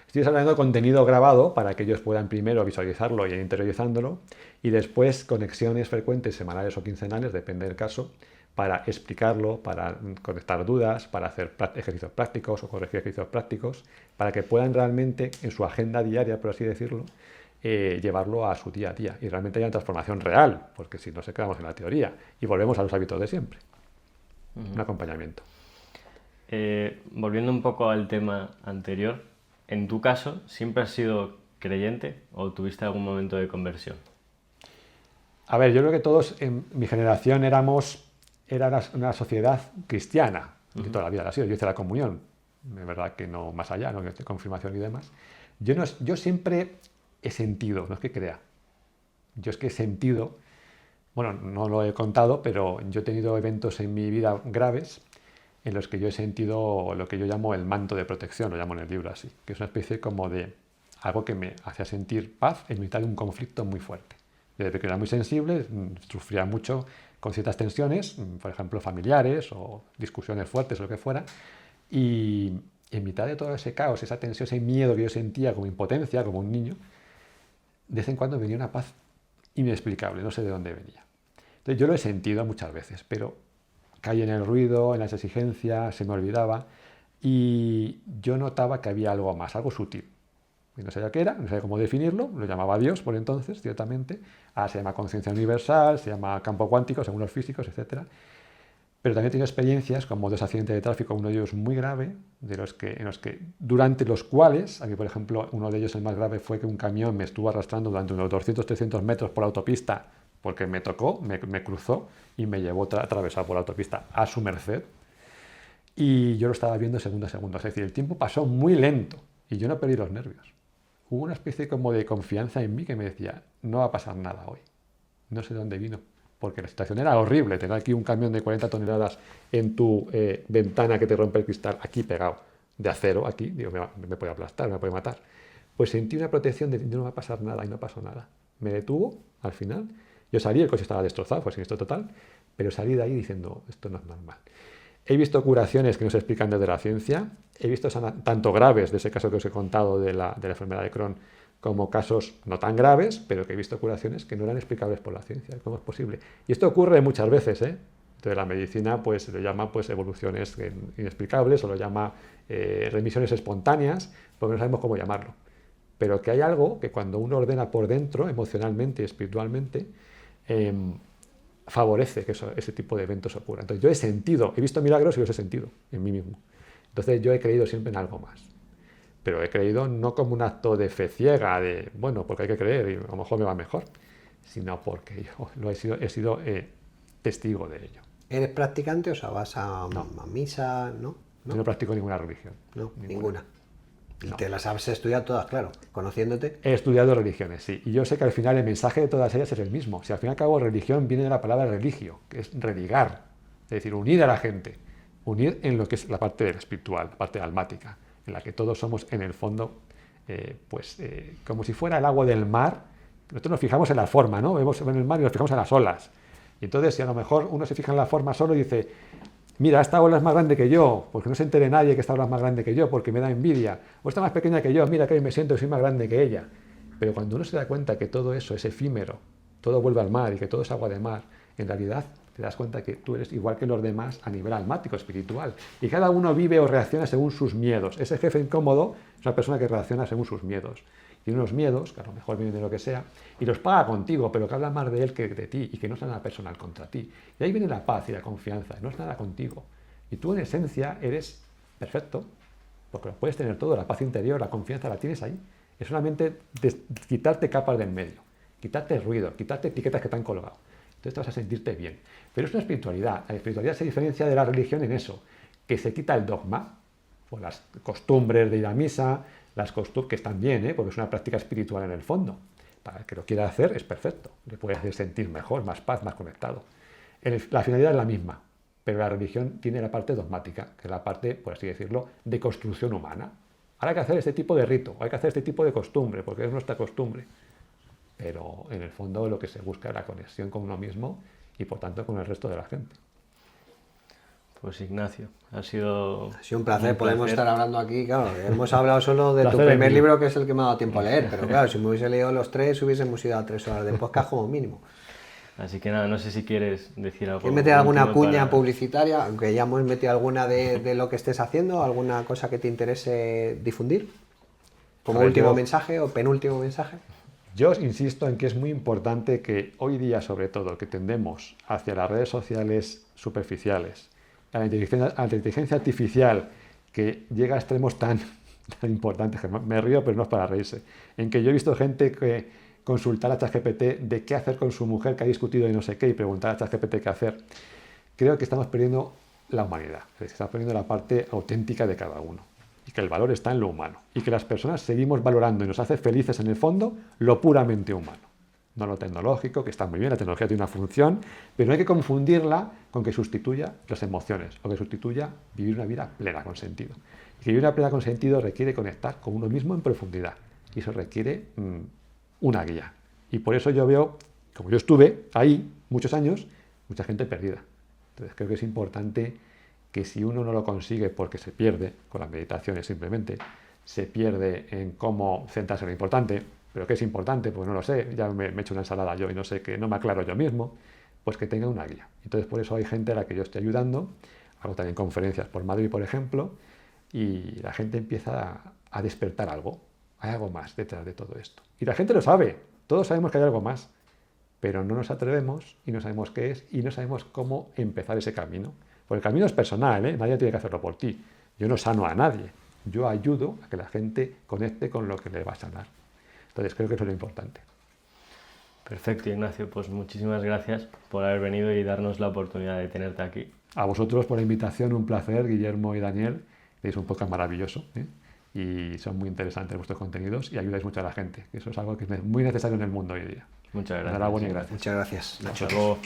Estoy desarrollando contenido grabado para que ellos puedan primero visualizarlo y ir interiorizándolo y después conexiones frecuentes, semanales o quincenales, depende del caso, para explicarlo, para conectar dudas, para hacer ejercicios prácticos o corregir ejercicios prácticos, para que puedan realmente en su agenda diaria, por así decirlo, llevarlo a su día a día y realmente haya una transformación real, porque si no se quedamos en la teoría y volvemos a los hábitos de siempre. Un acompañamiento. Volviendo un poco al tema anterior, en tu caso, ¿siempre has sido creyente o tuviste algún momento de conversión? A ver, yo creo que todos en mi generación era una sociedad cristiana, de toda la vida ha sido. Yo hice la comunión, de verdad que no más allá, no de confirmación y demás. Yo siempre he sentido, no es que crea, yo es que he sentido, bueno, no lo he contado, pero yo he tenido eventos en mi vida graves en los que yo he sentido lo que yo llamo el manto de protección, lo llamo en el libro así, que es una especie como de algo que me hacía sentir paz en mitad de un conflicto muy fuerte. Desde que era muy sensible, sufría mucho con ciertas tensiones, por ejemplo, familiares o discusiones fuertes o lo que fuera, y en mitad de todo ese caos, esa tensión, ese miedo que yo sentía como impotencia, como un niño, de vez en cuando venía una paz inexplicable, no sé de dónde venía. Entonces yo lo he sentido muchas veces, pero caí en el ruido, en las exigencias, se me olvidaba y yo notaba que había algo más, algo sutil. Y no sabía qué era, no sabía cómo definirlo, lo llamaba Dios por entonces, ciertamente. Ahora se llama conciencia universal, se llama campo cuántico, según los físicos, etc. Pero también he tenido experiencias como 2 accidentes de tráfico, uno de ellos muy grave, durante los cuales, aquí por ejemplo, uno de ellos el más grave fue que un camión me estuvo arrastrando durante unos 200-300 metros por la autopista porque me tocó, me cruzó y me llevó atravesado por la autopista a su merced. Y yo lo estaba viendo segundo a segundo. Es decir, el tiempo pasó muy lento y yo no perdí los nervios. Hubo una especie como de confianza en mí que me decía, no va a pasar nada hoy. No sé de dónde vino, porque la situación era horrible. Tener aquí un camión de 40 toneladas en tu ventana que te rompe el cristal, aquí pegado, de acero, aquí, digo, me puede aplastar, me puede matar. Pues sentí una protección de no va a pasar nada y no pasó nada. Me detuvo al final. Yo salí, el coche estaba destrozado, fue siniestro total, pero salí de ahí diciendo, esto no es normal. He visto curaciones que no se explican desde la ciencia, he visto tanto graves, de ese caso que os he contado de la enfermedad de Crohn, como casos no tan graves, pero que he visto curaciones que no eran explicables por la ciencia. ¿Cómo es posible? Y esto ocurre muchas veces, ¿eh? Entonces la medicina pues, lo llama pues, evoluciones inexplicables o lo llama remisiones espontáneas, porque no sabemos cómo llamarlo. Pero que hay algo que cuando uno ordena por dentro, emocionalmente y espiritualmente, favorece que ese tipo de eventos ocurran. Entonces yo he visto milagros y los he sentido en mí mismo. Entonces yo he creído siempre en algo más. Pero he creído no como un acto de fe ciega, de, bueno, porque hay que creer y a lo mejor me va mejor, sino porque yo he sido testigo de ello. ¿Eres practicante? O sea, vas a misa, ¿no? Yo no practico ninguna religión. No, ninguna. Y te las has estudiado todas, claro, conociéndote. He estudiado religiones, sí. Y yo sé que al final el mensaje de todas ellas es el mismo. Si al fin y al cabo religión viene de la palabra religio, que es religar, es decir, unir a la gente. Unir en lo que es la parte espiritual, la parte almática, en la que todos somos en el fondo, como si fuera el agua del mar. Nosotros nos fijamos en la forma, ¿no? Vemos en el mar y nos fijamos en las olas. Y entonces, si a lo mejor uno se fija en la forma solo y dice, mira, esta ola es más grande que yo, porque no se entere nadie que esta ola es más grande que yo, porque me da envidia, o esta más pequeña que yo, mira que hoy me siento que soy más grande que ella. Pero cuando uno se da cuenta que todo eso es efímero, todo vuelve al mar y que todo es agua de mar, en realidad te das cuenta que tú eres igual que los demás a nivel almático, espiritual. Y cada uno vive o reacciona según sus miedos. Ese jefe incómodo es una persona que reacciona según sus miedos. Tiene unos miedos, que a lo mejor vienen de lo que sea, y los paga contigo, pero que habla más de él que de ti, y que no es nada personal contra ti. Y ahí viene la paz y la confianza, no es nada contigo. Y tú en esencia eres perfecto, porque lo puedes tener todo, la paz interior, la confianza la tienes ahí. Es solamente quitarte capas del medio, quitarte el ruido, quitarte etiquetas que te han colgado. Entonces te vas a sentirte bien. Pero es una espiritualidad. La espiritualidad se diferencia de la religión en eso, que se quita el dogma, pues las costumbres de ir a misa, las costumbres que están bien, porque es una práctica espiritual en el fondo. Para el que lo quiera hacer es perfecto, le puede hacer sentir mejor, más paz, más conectado. La finalidad es la misma, pero la religión tiene la parte dogmática, que es la parte, por así decirlo, de construcción humana. Ahora hay que hacer este tipo de rito, hay que hacer este tipo de costumbre, porque es nuestra costumbre. Pero en el fondo lo que se busca es la conexión con uno mismo y por tanto con el resto de la gente. Pues Ignacio, ha sido un placer. Podemos estar hablando aquí, claro, hemos hablado solo de tu Placer primer mío. libro, que es el que me ha dado tiempo a leer, pero claro, si me hubiese leído los 3, hubiésemos ido a 3 horas de podcast como mínimo. Así que nada, no sé si quieres decir algo. ¿Quieres meter alguna último cuña para- publicitaria, aunque ya hemos metido alguna de lo que estés haciendo, alguna cosa que te interese difundir? Como A ver, último yo- mensaje o penúltimo mensaje. Yo os insisto en que es muy importante que hoy día, sobre todo, que tendemos hacia las redes sociales superficiales, a la inteligencia artificial que llega a extremos tan importantes, que me río, pero no es para reírse, en que yo he visto gente que consultar a ChatGPT de qué hacer con su mujer que ha discutido y no sé qué, y preguntar a ChatGPT qué hacer. Creo que estamos perdiendo la humanidad, es decir, estamos perdiendo la parte auténtica de cada uno. Y que el valor está en lo humano. Y que las personas seguimos valorando y nos hace felices en el fondo lo puramente humano. No lo tecnológico, que está muy bien, la tecnología tiene una función, pero no hay que confundirla con que sustituya las emociones o que sustituya vivir una vida plena con sentido. Y que vivir una plena con sentido requiere conectar con uno mismo en profundidad. Y eso requiere una guía. Y por eso yo veo, como yo estuve ahí muchos años, mucha gente perdida. Entonces creo que es importante que si uno no lo consigue porque se pierde, con las meditaciones simplemente, se pierde en cómo centrarse en lo importante, pero ¿qué es importante? Pues no lo sé, ya me he hecho una ensalada yo y no sé, que no me aclaro yo mismo, pues que tenga una guía. Entonces por eso hay gente a la que yo estoy ayudando, hago también conferencias por Madrid, por ejemplo, y la gente empieza a despertar algo, hay algo más detrás de todo esto. Y la gente lo sabe, todos sabemos que hay algo más, pero no nos atrevemos y no sabemos qué es y no sabemos cómo empezar ese camino. Porque el camino es personal, ¿eh? Nadie tiene que hacerlo por ti. Yo no sano a nadie. Yo ayudo a que la gente conecte con lo que le va a sanar. Entonces creo que eso es lo importante. Perfecto, Ignacio, pues muchísimas gracias por haber venido y darnos la oportunidad de tenerte aquí. A vosotros por la invitación, un placer, Guillermo y Daniel. Es un podcast maravilloso, ¿eh? Y son muy interesantes vuestros contenidos y ayudáis mucho a la gente. Eso es algo que es muy necesario en el mundo hoy día. Muchas gracias. Enhorabuena y gracias. Muchas gracias, Nacho. Hasta luego.